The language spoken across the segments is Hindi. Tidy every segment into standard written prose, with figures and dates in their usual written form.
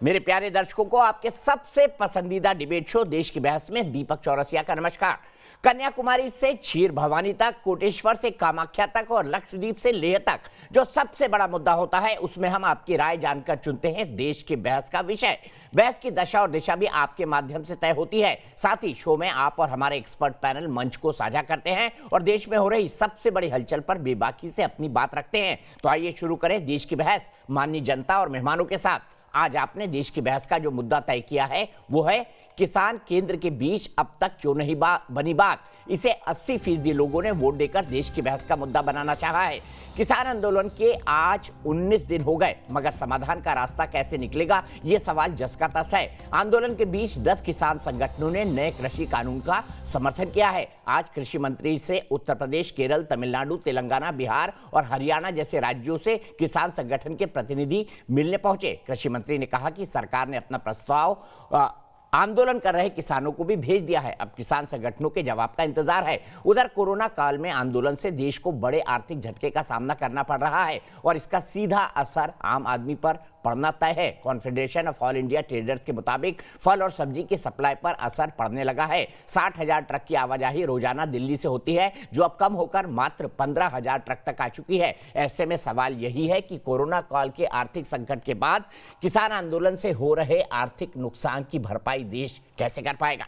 मेरे प्यारे दर्शकों को आपके सबसे पसंदीदा डिबेट शो देश की बहस में दीपक चौरसिया का नमस्कार। कन्याकुमारी से क्षीर भवानी तक, कोटेश्वर से कामाख्या तक और लक्षद्वीप से लेह तक जो सबसे बड़ा मुद्दा होता है उसमें हम आपकी राय जानकर चुनते हैं देश की बहस का विषय। बहस की दशा और दिशा भी आपके माध्यम से तय होती है। साथ ही शो में आप और हमारे एक्सपर्ट पैनल मंच को साझा करते हैं और देश में हो रही सबसे बड़ी हलचल पर बेबाकी से अपनी बात रखते हैं। तो आइए शुरू करें देश की बहस माननीय जनता और मेहमानों के साथ। आज आपने देश की बहस का जो मुद्दा तय किया है वो है किसान केंद्र के बीच अब तक क्यों नहीं बनी बात। इसे 80% लोगों ने वोट देकर देश की बहस का मुद्दा बनाना चाहा है। किसान आंदोलन के आज 19 दिन हो गए, मगर समाधान का रास्ता कैसे निकलेगा ये सवाल जस का तस है। आंदोलन के बीच 10 किसान संगठनों ने नए कृषि कानून का समर्थन किया है। आज कृषि मंत्री से उत्तर प्रदेश, केरल, तमिलनाडु, तेलंगाना, बिहार और हरियाणा जैसे राज्यों से किसान संगठन के प्रतिनिधि मिलने पहुंचे। कृषि मंत्री ने कहा कि सरकार ने अपना प्रस्ताव आंदोलन कर रहे किसानों को भी भेज दिया है। अब किसान संगठनों के जवाब का इंतजार है। उधर कोरोना काल में आंदोलन से देश को बड़े आर्थिक झटके का सामना करना पड़ रहा है और इसका सीधा असर आम आदमी पर पड़ना तय है। Confederation of all India traders के मुताबिक फल और सब्जी की सप्लाई पर असर पड़ने लगा है। 60,000 ट्रक की आवाजाही रोजाना दिल्ली से होती है, जो अब कम होकर मात्र 15,000 ट्रक तक आ चुकी है। ऐसे में सवाल यही है कि कोरोना काल के आर्थिक संकट के बाद किसान आंदोलन से हो रहे आर्थिक नुकसान की भरपाई देश कैसे कर पाएगा।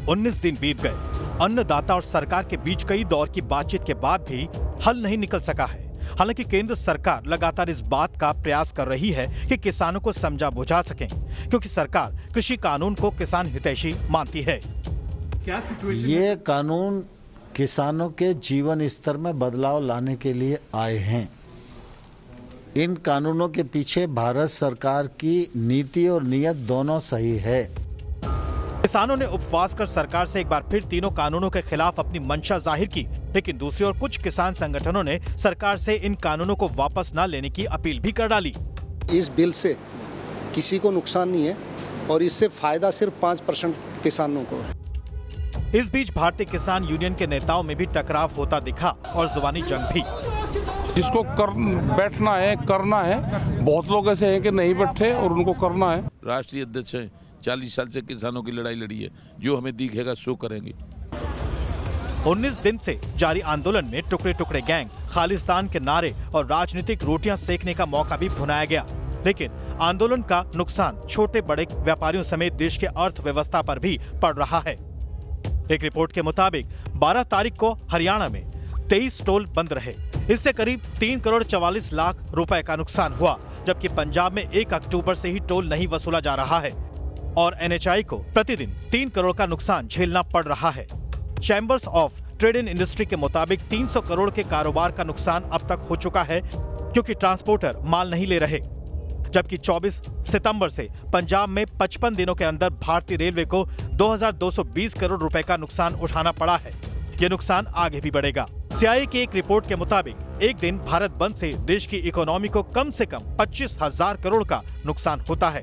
19 दिन बीत गए। अन्नदाता और सरकार के बीच कई दौर की बातचीत के बाद भी हल नहीं निकल सका है। हालांकि केंद्र सरकार लगातार इस बात का प्रयास कर रही है कि किसानों को समझा बुझा सकें, क्योंकि सरकार कृषि कानून को किसान हितैषी मानती है। ये कानून किसानों के जीवन स्तर में बदलाव लाने के लिए आए हैं। इन कानूनों के पीछे भारत सरकार की नीति और नीयत दोनों सही है। किसानों ने उपवास कर सरकार से एक बार फिर तीनों कानूनों के खिलाफ अपनी मंशा जाहिर की, लेकिन दूसरी ओर कुछ किसान संगठनों ने सरकार से इन कानूनों को वापस न लेने की अपील भी कर डाली। इस बिल से किसी को नुकसान नहीं है और इससे फायदा सिर्फ 5% किसानों को है। इस बीच भारतीय किसान यूनियन के नेताओं में भी टकराव होता दिखा और जुबानी जंग भी। जिसको बैठना है, करना है। बहुत लोग ऐसे हैं कि नहीं बैठे और उनको करना है। राष्ट्रीय अध्यक्ष हैं, 40 साल से किसानों की लड़ाई लड़ी है, जो हमें दिखेगा सो करेंगे। 19 दिन से जारी आंदोलन में टुकड़े टुकड़े गैंग, खालिस्तान के नारे और राजनीतिक रोटियां सेकने का मौका भी भुनाया गया। लेकिन आंदोलन का नुकसान छोटे बड़े व्यापारियों समेत देश के अर्थव्यवस्था पर भी पड़ रहा है। एक रिपोर्ट के मुताबिक 12 तारीख को हरियाणा में 23 टोल बंद रहे। इससे करीब 3 करोड़ 44 लाख रुपए का नुकसान हुआ, जबकि पंजाब में 1 अक्टूबर से ही टोल नहीं वसूला जा रहा है और NHI को प्रतिदिन 3 करोड़ का नुकसान झेलना पड़ रहा है। Chambers of trade in industry के मुताबिक 300 करोड़ के कारोबार का नुकसान अब तक हो चुका है, क्योंकि ट्रांसपोर्टर माल नहीं ले रहे। जबकि 24 सितंबर से पंजाब में 55 दिनों के अंदर भारतीय रेलवे को 2220 करोड़ रुपए का नुकसान उठाना पड़ा है। ये नुकसान आगे भी बढ़ेगा। CIA की एक रिपोर्ट के मुताबिक एक दिन भारत बंद से देश की इकोनॉमी को कम से कम 25,000 करोड़ का नुकसान होता है।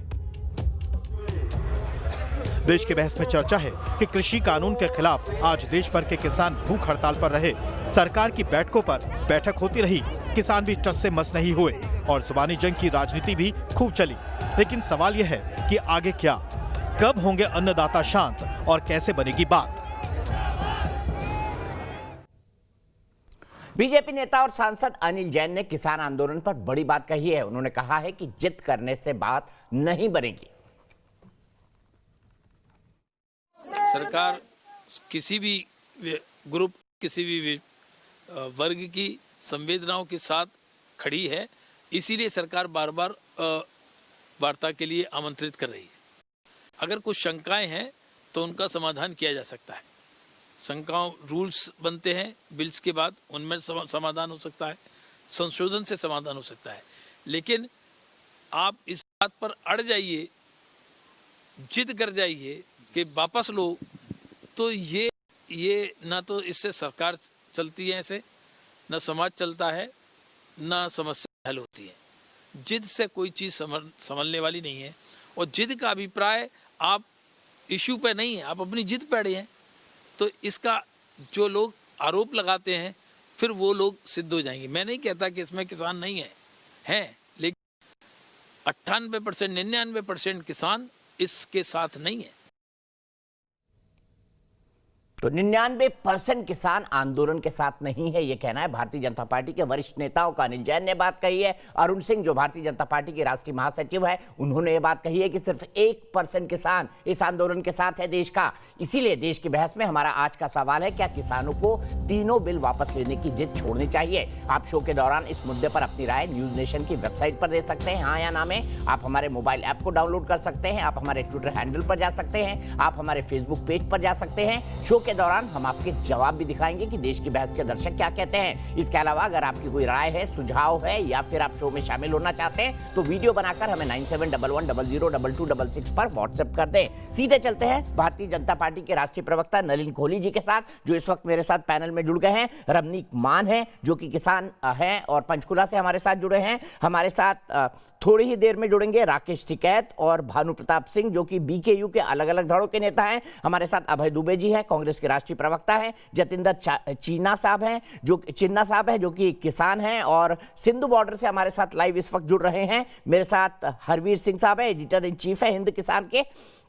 देश की बहस में चर्चा है कि कृषि कानून के खिलाफ आज देश भर के किसान भूख हड़ताल पर रहे। सरकार की बैठकों पर बैठक होती रही, किसान भी टस से मस नहीं हुए और जुबानी जंग की राजनीति भी खूब चली। लेकिन सवाल यह है कि आगे क्या, कब होंगे अन्नदाता शांत और कैसे बनेगी बात। बीजेपी नेता और सांसद अनिल जैन ने किसान आंदोलन पर बड़ी बात कही है। उन्होंने कहा है कि जिद करने से बात नहीं बनेगी। सरकार किसी भी ग्रुप, किसी भी वर्ग की संवेदनाओं के साथ खड़ी है, इसीलिए सरकार बार बार वार्ता के लिए आमंत्रित कर रही है। अगर कुछ शंकाएं हैं तो उनका समाधान किया जा सकता है। शंकाओं, रूल्स बनते हैं बिल्स के बाद, उनमें समाधान हो सकता है, संशोधन से समाधान हो सकता है। लेकिन आप इस बात पर अड़ जाइए, जिद कर जाइए कि वापस लो, तो ये ना तो इससे सरकार चलती है, ऐसे ना समाज चलता है, ना समस्या हल होती है। जिद से कोई चीज़ संभलने वाली नहीं है। और जिद का अभिप्राय आप इशू पे नहीं है, आप अपनी जिद पे अड़े हैं, तो इसका जो लोग आरोप लगाते हैं फिर वो लोग सिद्ध हो जाएंगे। मैं नहीं कहता कि इसमें किसान नहीं है, हैं, 98%, 99% किसान इसके साथ नहीं है। तो 99% किसान आंदोलन के साथ नहीं है, यह कहना है भारतीय जनता पार्टी के वरिष्ठ नेताओं का। अनिल जैन ने बात कही है। अरुण सिंह जो भारतीय जनता पार्टी के राष्ट्रीय महासचिव है, उन्होंने ये बात कही है कि सिर्फ 1% किसान इस आंदोलन के साथ है देश का। इसीलिए देश की बहस में हमारा आज का सवाल है, क्या किसानों को तीनों बिल वापस लेने की जिद छोड़नी चाहिए? आप शो के दौरान इस मुद्दे पर अपनी राय न्यूज नेशन की वेबसाइट पर दे सकते हैं, हाँ या ना में। आप हमारे मोबाइल ऐप को डाउनलोड कर सकते हैं, आप हमारे ट्विटर हैंडल पर जा सकते हैं, आप हमारे फेसबुक पेज पर जा सकते हैं। शो के दौरान हम आपके जवाब भी दिखाएंगे कि देश की बहस के दर्शक क्या कहते हैं। इसके अलावा अगर आपकी कोई राय है, सुझाव है या फिर आप शो में शामिल होना चाहते हैं तो वीडियो बनाकर हमें 9711002266 पर व्हाट्सएप कर दें। सीधे चलते हैं भारतीय जनता पार्टी के राष्ट्रीय प्रवक्ता नलिन कोहली जी के साथ, जो इस वक्त मेरे साथ पैनल में जुड़ गए हैं। रमनीक मान है जो कि किसान हैं और पंचकुला से हमारे साथ जुड़े हैं। हमारे साथ थोड़ी ही देर में जुड़ेंगे राकेश टिकैत और भानु प्रताप सिंह जो कि बीकेयू के अलग अलग धड़ों के नेता हैं। हमारे साथ अभय दुबे जी हैं, कांग्रेस के राष्ट्रीय प्रवक्ता हैं। जतिंदर चिन्ना साहब हैं जो कि किसान हैं और सिंधु बॉर्डर से हमारे साथ लाइव इस वक्त जुड़ रहे हैं। मेरे साथ हरवीर सिंह साहब है, एडिटर इन चीफ है हिंद किसान के।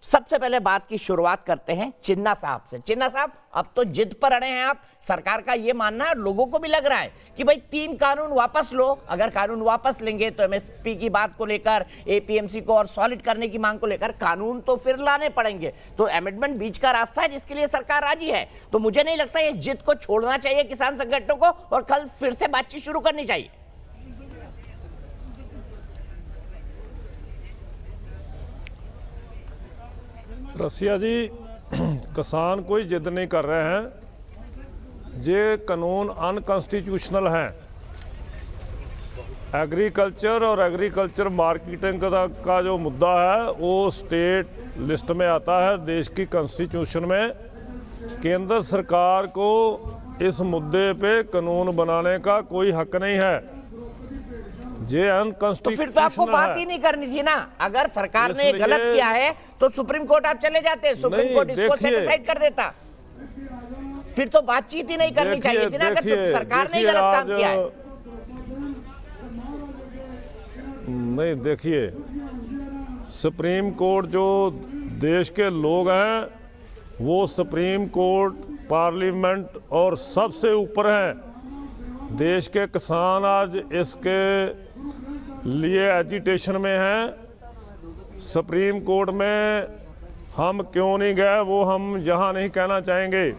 सबसे पहले बात की शुरुआत करते हैं चिन्ना साहब से। चिन्ना साहब, अब तो जिद पर अड़े हैं आप। सरकार का यह मानना है, लोगों को भी लग रहा है कि भाई 3 कानून वापस लो। अगर कानून वापस लेंगे तो एमएसपी की बात को लेकर, एपीएमसी को और सॉलिड करने की मांग को लेकर कानून तो फिर लाने पड़ेंगे। तो अमेंडमेंट बीच का रास्ता है जिसके लिए सरकार राजी है। तो मुझे नहीं लगता इस जिद को छोड़ना चाहिए किसान संगठनों को और कल फिर से बातचीत शुरू करनी चाहिए। रसिया जी, किसान कोई जिद नहीं कर रहे हैं। ये कानून अनकॉन्स्टिट्यूशनल हैं। एग्रीकल्चर और एग्रीकल्चर मार्केटिंग का जो मुद्दा है वो स्टेट लिस्ट में आता है देश की कॉन्स्टिट्यूशन में। केंद्र सरकार को इस मुद्दे पे कानून बनाने का कोई हक नहीं है। ये तो फिर तो आपको बात ही नहीं करनी थी ना। अगर सरकार ने गलत किया है तो सुप्रीम कोर्ट आप चले जाते, सुप्रीम कोर्ट इसको सेटिस्फाइड कर देता। फिर तो बातचीत ही नहीं करनी चाहिए थी ना अगर सरकार ने गलत काम किया है। नहीं, देखिए, सुप्रीम कोर्ट जो देश के लोग हैं वो सुप्रीम कोर्ट, पार्लियामेंट और सबसे ऊपर हैं। देश के किसान आज इसके लिए एजिटेशन में हैं। सुप्रीम कोर्ट में हम क्यों नहीं गए वो हम यहाँ नहीं कहना चाहेंगे।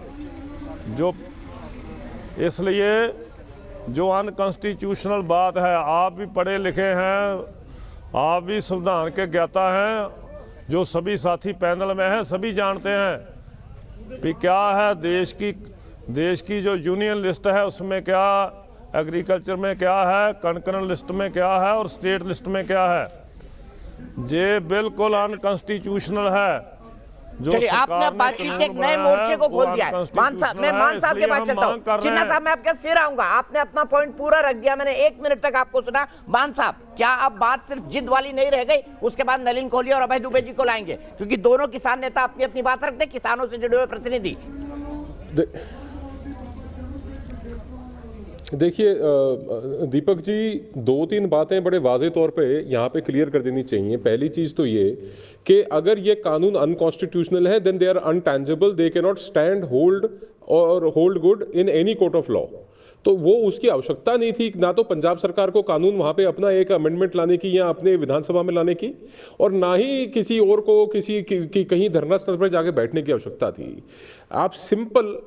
जो इसलिए जो अनकॉन्स्टिट्यूशनल बात है, आप भी पढ़े लिखे हैं, आप भी संविधान के ज्ञाता हैं, जो सभी साथी पैनल में हैं सभी जानते हैं कि क्या है देश की जो यूनियन लिस्ट है उसमें क्या, एग्रीकल्चर में क्या है, कंकरेंट लिस्ट में क्या है और स्टेट लिस्ट में क्या है। ये बिल्कुल अनकॉन्स्टिट्यूशनल है। चलिए, आपने बातचीत के एक नए मोर्चे को खोल दिया है। मान साहब, मैं मान साहब के पास चलता हूं। चिन्ना साहब, मैं आपके फिर आऊंगा। आपने अपना पॉइंट पूरा रख दिया, मैंने 1 मिनट तक आपको सुना। मान साहब, क्या अब बात सिर्फ जिद वाली नहीं रह गई? उसके बाद नलिन कोहली और अभय दुबे जी को लाएंगे क्योंकि दोनों किसान नेता अपनी अपनी बात रखते, किसानों से जुड़े हुए प्रतिनिधि। देखिए दीपक जी, 2-3 बातें बड़े वाज़े तौर पे यहाँ पे क्लियर कर देनी चाहिए। पहली चीज़ तो ये कि अगर ये कानून अनकॉन्स्टिट्यूशनल है then they are intangible, they can not stand, hold good in any court of law. तो वो उसकी आवश्यकता नहीं थी, ना तो पंजाब सरकार को कानून वहाँ पे अपना एक अमेंडमेंट लाने की या अपने विधानसभा में लाने की, और ना ही किसी और को किसी की कहीं धरना स्थल पर जाके बैठने की आवश्यकता थी। आप सिंपल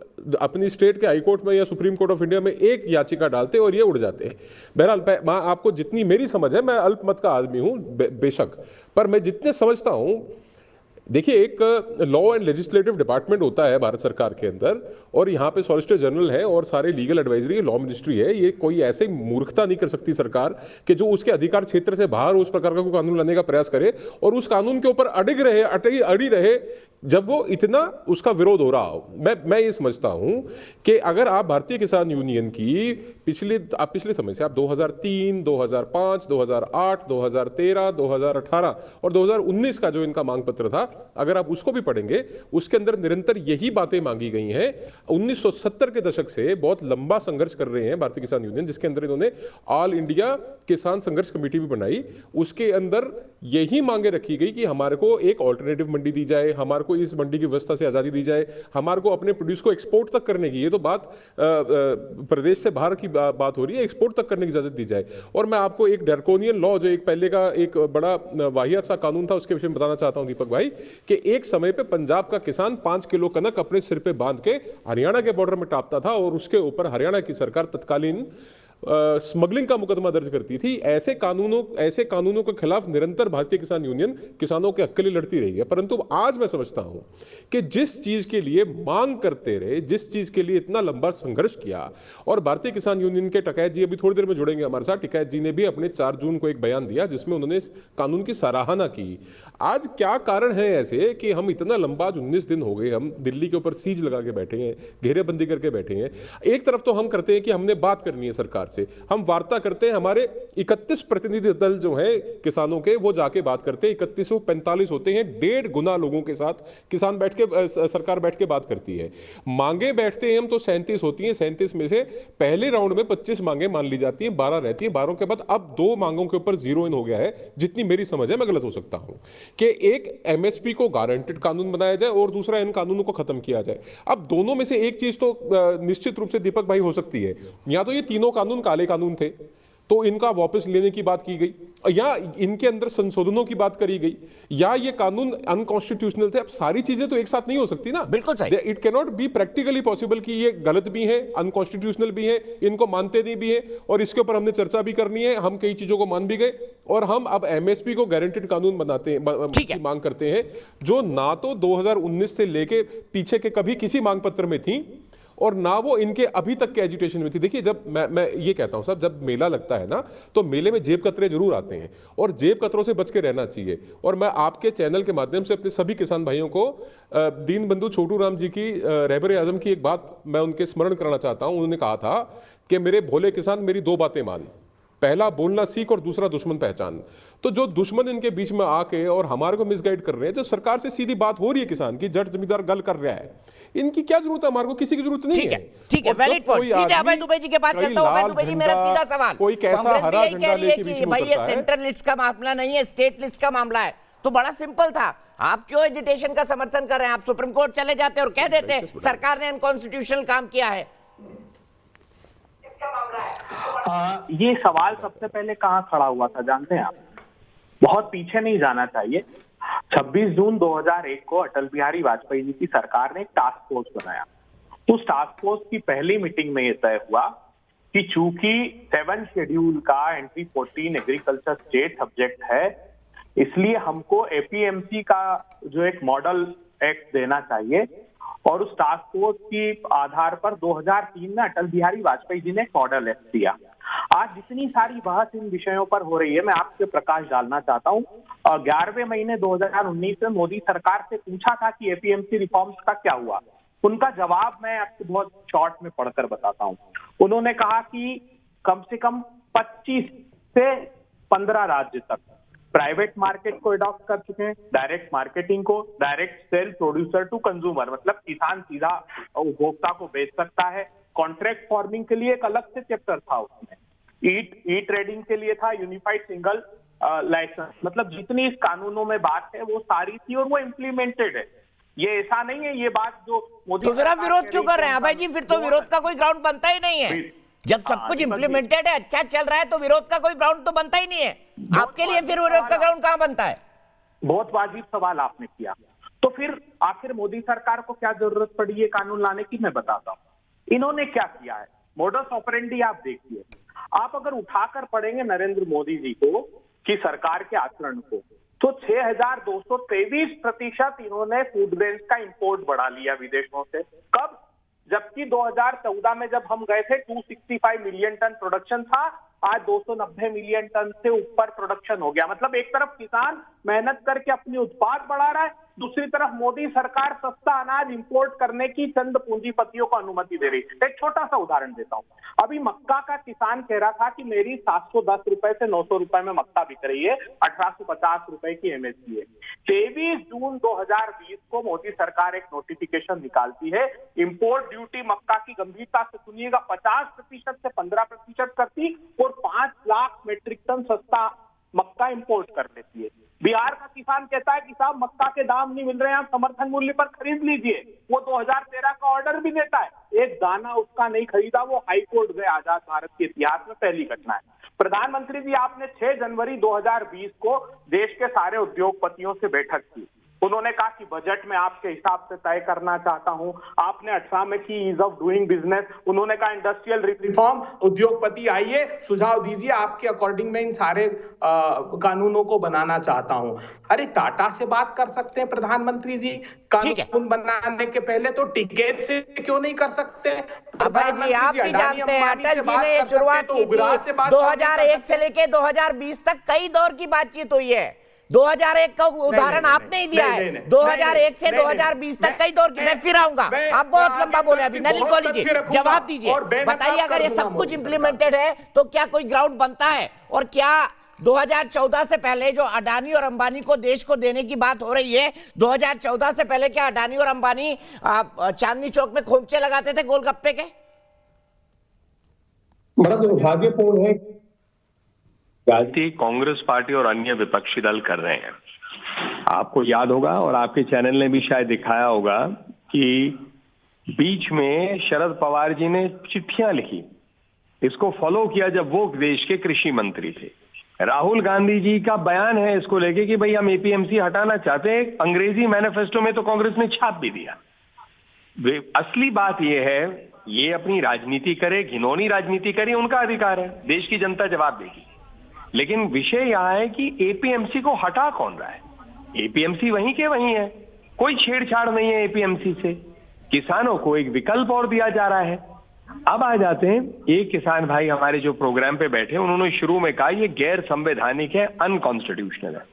अपनी स्टेट के हाईकोर्ट में या सुप्रीम कोर्ट ऑफ इंडिया में एक याचिका डालते और ये उड़ जाते हैं। बहरहाल आपको जितनी मेरी समझ है, मैं अल्पमत का आदमी हूँ बेशक, पर मैं जितने समझता हूँ, देखिए, एक लॉ एंड लेजिस्लेटिव डिपार्टमेंट होता है भारत सरकार के अंदर और यहाँ पे सॉलिसिटर जनरल है और सारे लीगल एडवाइजरी, लॉ मिनिस्ट्री है। ये कोई ऐसे मूर्खता नहीं कर सकती सरकार कि जो उसके अधिकार क्षेत्र से बाहर उस प्रकार का कोई कानून लाने का प्रयास करे और उस कानून के ऊपर अड़ी रहे जब वो इतना उसका विरोध हो रहा हो। मैं ये समझता हूं कि अगर आप भारतीय किसान यूनियन की पिछले समय से आप 2003, 2005, 2008, 2013, 2018 और 2019 का जो इनका मांग पत्र था, अगर आप उसको भी पढ़ेंगे, उसके अंदर निरंतर यही बातें मांगी गई हैं। 1970 के दशक से बहुत लंबा संघर्ष कर रहे हैं भारतीय किसान यूनियन, जिसके अंदर इन्होंने ऑल इंडिया किसान संघर्ष कमेटी भी बनाई। उसके अंदर यही मांगे रखी गई कि हमारे को एक ऑल्टरनेटिव मंडी दी जाए, हमारे को इस मंडी की व्यवस्था से आजादी दी जाए, हमारे को अपने प्रोड्यूस को एक्सपोर्ट तक करने की, ये तो बात प्रदेश से बाहर की बात हो रही है, एक्सपोर्ट तक करने की इजाजत दी जाए। और मैं आपको एक ड्रैकोनियन लॉ, जो एक पहले का एक बड़ा वाहियात सा कानून था, उसके विषय में बताना चाहता हूं दीपक भाई, कि एक समय पे पंजाब का किसान 5 किलो कनक अपने सिर पे बांध के हरियाणा के बॉर्डर में टापता था और उसके ऊपर हरियाणा की सरकार तत्कालीन स्मगलिंग का मुकदमा दर्ज करती थी। ऐसे कानूनों के खिलाफ निरंतर भारतीय किसान यूनियन किसानों के हक के लिए लड़ती रही है। परंतु आज मैं समझता हूं कि जिस चीज के लिए मांग करते रहे, जिस चीज के लिए इतना लंबा संघर्ष किया, और भारतीय किसान यूनियन के टिकैत जी अभी थोड़ी देर में जुड़ेंगे हमारे साथ, टिकैत जी ने भी अपने 4 जून को एक बयान दिया जिसमें उन्होंने इस कानून की सराहना की। आज क्या कारण है ऐसे कि हम इतना लंबा, 19 दिन हो गए, हम दिल्ली के ऊपर सीज लगा के बैठे हैं, घेरेबंदी करके बैठे हैं। एक तरफ तो हम करते हैं कि हमने बात करनी है सरकार से, हम वार्ता करते हैं, हमारे 31 प्रतिनिधि दल जो है किसानों के, वो जाके बात करते हैं, 3145 होते हैं, 1.5 गुना लोगों के साथ किसान बैठ के, सरकार बैठ के बात करती है। मांगे बैठते हैं हम तो 37 होती हैं, 37 में से पहले राउंड में 25 मांगे मान ली जाती हैं, 12 रहती हैं, 12 के बाद अब 2 मांगों के ऊपर जीरो इन हो गया है, जितनी मेरी समझ है, मैं गलत हो सकता हूं, कि एक एमएसपी को गारंटेड कानून बनाया जाए और दूसरा इन कानूनों को खत्म किया जाए। अब दोनों में से एक चीज तो निश्चित रूप से दीपक भाई हो सकती है, या तो ये तीनों कानून काले कानून थे तो इनका वापस लेने की बात की गई, या इनके अंदर संशोधनों की बात करी गई, या ये कानून अनकॉन्स्टिट्यूशनल थे। अब सारी चीजें तो एक साथ नहीं हो सकती ना, बिल्कुल सही। It can not be practically possible कि ये गलत भी है, अनकॉन्स्टिट्यूशनल भी है, इनको मानते नहीं भी है, और इसके ऊपर हमने चर्चा भी करनी है। हम कई चीजों को मान भी गए और हम अब एमएसपी को गारंटेड कानून बनाते हैं, की मांग करते हैं, जो ना तो 2019 से लेके पीछे के कभी किसी मांग पत्र में थी और ना वो इनके अभी तक के एजुटेशन में थी। देखिए, जब मैं ये कहता हूं साहब, जब मेला लगता है ना, तो मेले में जेब कतरे जरूर आते हैं और जेब कतरों से बच के रहना चाहिए। और मैं आपके चैनल के माध्यम से अपने सभी किसान भाइयों को दीन बंधु छोटू राम जी की, रहबर आजम की एक बात मैं उनके स्मरण कराना चाहता हूं। उन्होंने कहा था कि मेरे भोले किसान मेरी 2 बातें मान, पहला बोलना सीख और दूसरा दुश्मन पहचान। तो जो दुश्मन इनके बीच में आके और हमारे को मिसगाइड कर रहे हैं, जो सरकार से सीधी बात हो रही है किसान की, जट जमींदार गल कर रहा है, इनकी क्या जरूरत है? हमारे को किसी की जरूरत नहीं है। ठीक है, वैलिड पॉइंट। सीधे अभय दुबे जी के पास चलता हूं। अभय दुबे जी, मेरा सीधा सवाल, कोई कैसा हरा झंडा लेके बीच में भाई ये उतरता है? सेंट्रल लिस्ट का मामला नहीं है, स्टेट लिस्ट का मामला है, तो बड़ा सिंपल था। आप क्यों एजिटेशन का समर्थन कर रहे हैं? आप सुप्रीम कोर्ट चले जाते और कह देते सरकार ने अनकॉन्स्टिट्यूशनल काम किया है। ये सवाल सबसे पहले कहां खड़ा हुआ था जानते हैं आप? बहुत पीछे नहीं जाना चाहिए। 26 जून 2001 को अटल बिहारी वाजपेयी जी की सरकार ने एक टास्क फोर्स बनाया। उस टास्क फोर्स की पहली मीटिंग में यह तय हुआ कि चूंकि 7 शेड्यूल का एंट्री 14 एग्रीकल्चर स्टेट सब्जेक्ट है, इसलिए हमको एपीएमसी का जो एक मॉडल एक्ट देना चाहिए। और उस टास्क फोर्स की आधार पर 2003 में अटल बिहारी वाजपेयी जी ने एक मॉडल एक्ट दिया। आज जितनी सारी बहस इन विषयों पर हो रही है, मैं आपसे प्रकाश डालना चाहता हूं। 11वें महीने 2019 में मोदी सरकार से पूछा था कि एपीएमसी रिफॉर्म्स का क्या हुआ। उनका जवाब मैं आपको बहुत शॉर्ट में पढ़कर बताता हूं। उन्होंने कहा कि कम से कम 25 से 15 राज्य तक प्राइवेट मार्केट को अडॉप्ट कर चुके हैं, डायरेक्ट मार्केटिंग को, direct sale producer to consumer, मतलब किसान सीधा उपभोक्ता को बेच सकता है। कॉन्ट्रैक्ट फार्मिंग के लिए एक अलग से चैप्टर था उसमें, ई ट्रेडिंग के लिए था यूनिफाइड सिंगल लाइसेंस। मतलब जितनी इस कानूनों में बात है वो सारी थी और वो इम्प्लीमेंटेड है। ये ऐसा नहीं है ये बात जो मोदी, तो फिर आप विरोध क्यों कर रहे हैं भाई जी? फिर तो विरोध का कोई ग्राउंड बनता ही नहीं है। जब सब कुछ इम्प्लीमेंटेड है, अच्छा चल रहा है, तो विरोध का कोई ग्राउंड तो बनता ही नहीं है। आपके लिए फिर विरोध का ग्राउंड कहां बनता है? बहुत वाजिब सवाल आपने किया। तो फिर आखिर मोदी सरकार को क्या जरूरत पड़ी ये कानून लाने की, मैं बताता हूं। इन्होंने क्या किया है, मोडस ऑपरेंडी आप देखिए। आप अगर उठाकर पढ़ेंगे नरेंद्र मोदी जी को की सरकार के आचरण को, तो 6223% इन्होंने फूड ग्रेन्स का इंपोर्ट बढ़ा लिया विदेशों से। कब? जबकि 2014 में जब हम गए थे 265 मिलियन टन प्रोडक्शन था, आज 290 मिलियन टन से ऊपर प्रोडक्शन हो गया। मतलब एक तरफ किसान मेहनत करके अपनी उत्पाद बढ़ा रहा है, दूसरी तरफ मोदी सरकार सस्ता अनाज इंपोर्ट करने की चंद पूंजीपतियों को अनुमति दे रही है। एक छोटा सा उदाहरण देता हूं। अभी मक्का का किसान कह रहा था कि मेरी 710 रुपए से 900 रुपए में मक्का बिक रही है, 1850 रुपए की एमएसपी है। 23 जून 2020 को मोदी सरकार एक नोटिफिकेशन निकालती है, इंपोर्ट ड्यूटी मक्का की गंभीरता से सुनिएगा 50% से 15% करती और 5 लाख मेट्रिक टन सस्ता मक्का इंपोर्ट कर लेती है। बिहार का किसान कहता है कि साहब मक्का के दाम नहीं मिल रहे हैं, आप समर्थन मूल्य पर खरीद लीजिए। वो 2013 का ऑर्डर भी देता है, एक दाना उसका नहीं खरीदा, वो हाईकोर्ट गए। आजाद भारत के इतिहास में पहली घटना है। प्रधानमंत्री जी, आपने 6 जनवरी 2020 को देश के सारे उद्योगपतियों से बैठक की। उन्होंने कहा कि बजट में आपके हिसाब से तय करना चाहता हूं। आपने 18 में की ईज ऑफ डूइंग बिजनेस। उन्होंने कहा इंडस्ट्रियल रिफॉर्म, उद्योगपति आइए सुझाव दीजिए, आपके अकॉर्डिंग मैं इन सारे कानूनों को बनाना चाहता हूं। अरे टाटा से बात कर सकते हैं प्रधानमंत्री जी, कानून बनाने के पहले तो टिकट से क्यों नहीं कर सकते? अभय जी, आप भी जानते हैं अटल जी ने ये शुरुआत की थी। 2001 से लेके 2020 तक कई दौर की बातचीत हुई है। 2001 का उदाहरण आपने ही दिया है। 2001 से 2020 तक कई दौर की। मैं फिर आऊंगा, आप बहुत लंबा बोले। अभी नलिन कोहली जी जवाब दीजिए, बताइए अगर ये सब कुछ इंप्लीमेंटेड है तो क्या कोई ग्राउंड बनता है? और क्या 2014 से पहले जो अडानी और अंबानी को देश को देने की बात हो रही है, 2014 से पहले क्या अडानी और अंबानी चांदनी चौक में खोमचे लगाते थे गोलगप्पे के? बड़ा दुर्भाग्यपूर्ण है राजनीति कांग्रेस पार्टी और अन्य विपक्षी दल कर रहे हैं। आपको याद होगा और आपके चैनल ने भी शायद दिखाया होगा कि बीच में शरद पवार जी ने चिट्ठियां लिखी, इसको फॉलो किया जब वो देश के कृषि मंत्री थे। राहुल गांधी जी का बयान है इसको लेके कि भाई हम एपीएमसी हटाना चाहते हैं। अंग्रेजी मैनिफेस्टो में तो कांग्रेस ने छाप भी दिया। असली बात यह है, ये अपनी राजनीति करे, घिनौनी राजनीति करे, उनका अधिकार है, देश की जनता जवाब देगी। लेकिन विषय यह है कि एपीएमसी को हटा कौन रहा है? एपीएमसी वहीं के वहीं है, कोई छेड़छाड़ नहीं है एपीएमसी से। किसानों को एक विकल्प और दिया जा रहा है। अब आ जाते हैं, एक किसान भाई हमारे जो प्रोग्राम पे बैठे, उन्होंने शुरू में कहा ये गैर संवैधानिक है, अनकॉन्स्टिट्यूशनल है।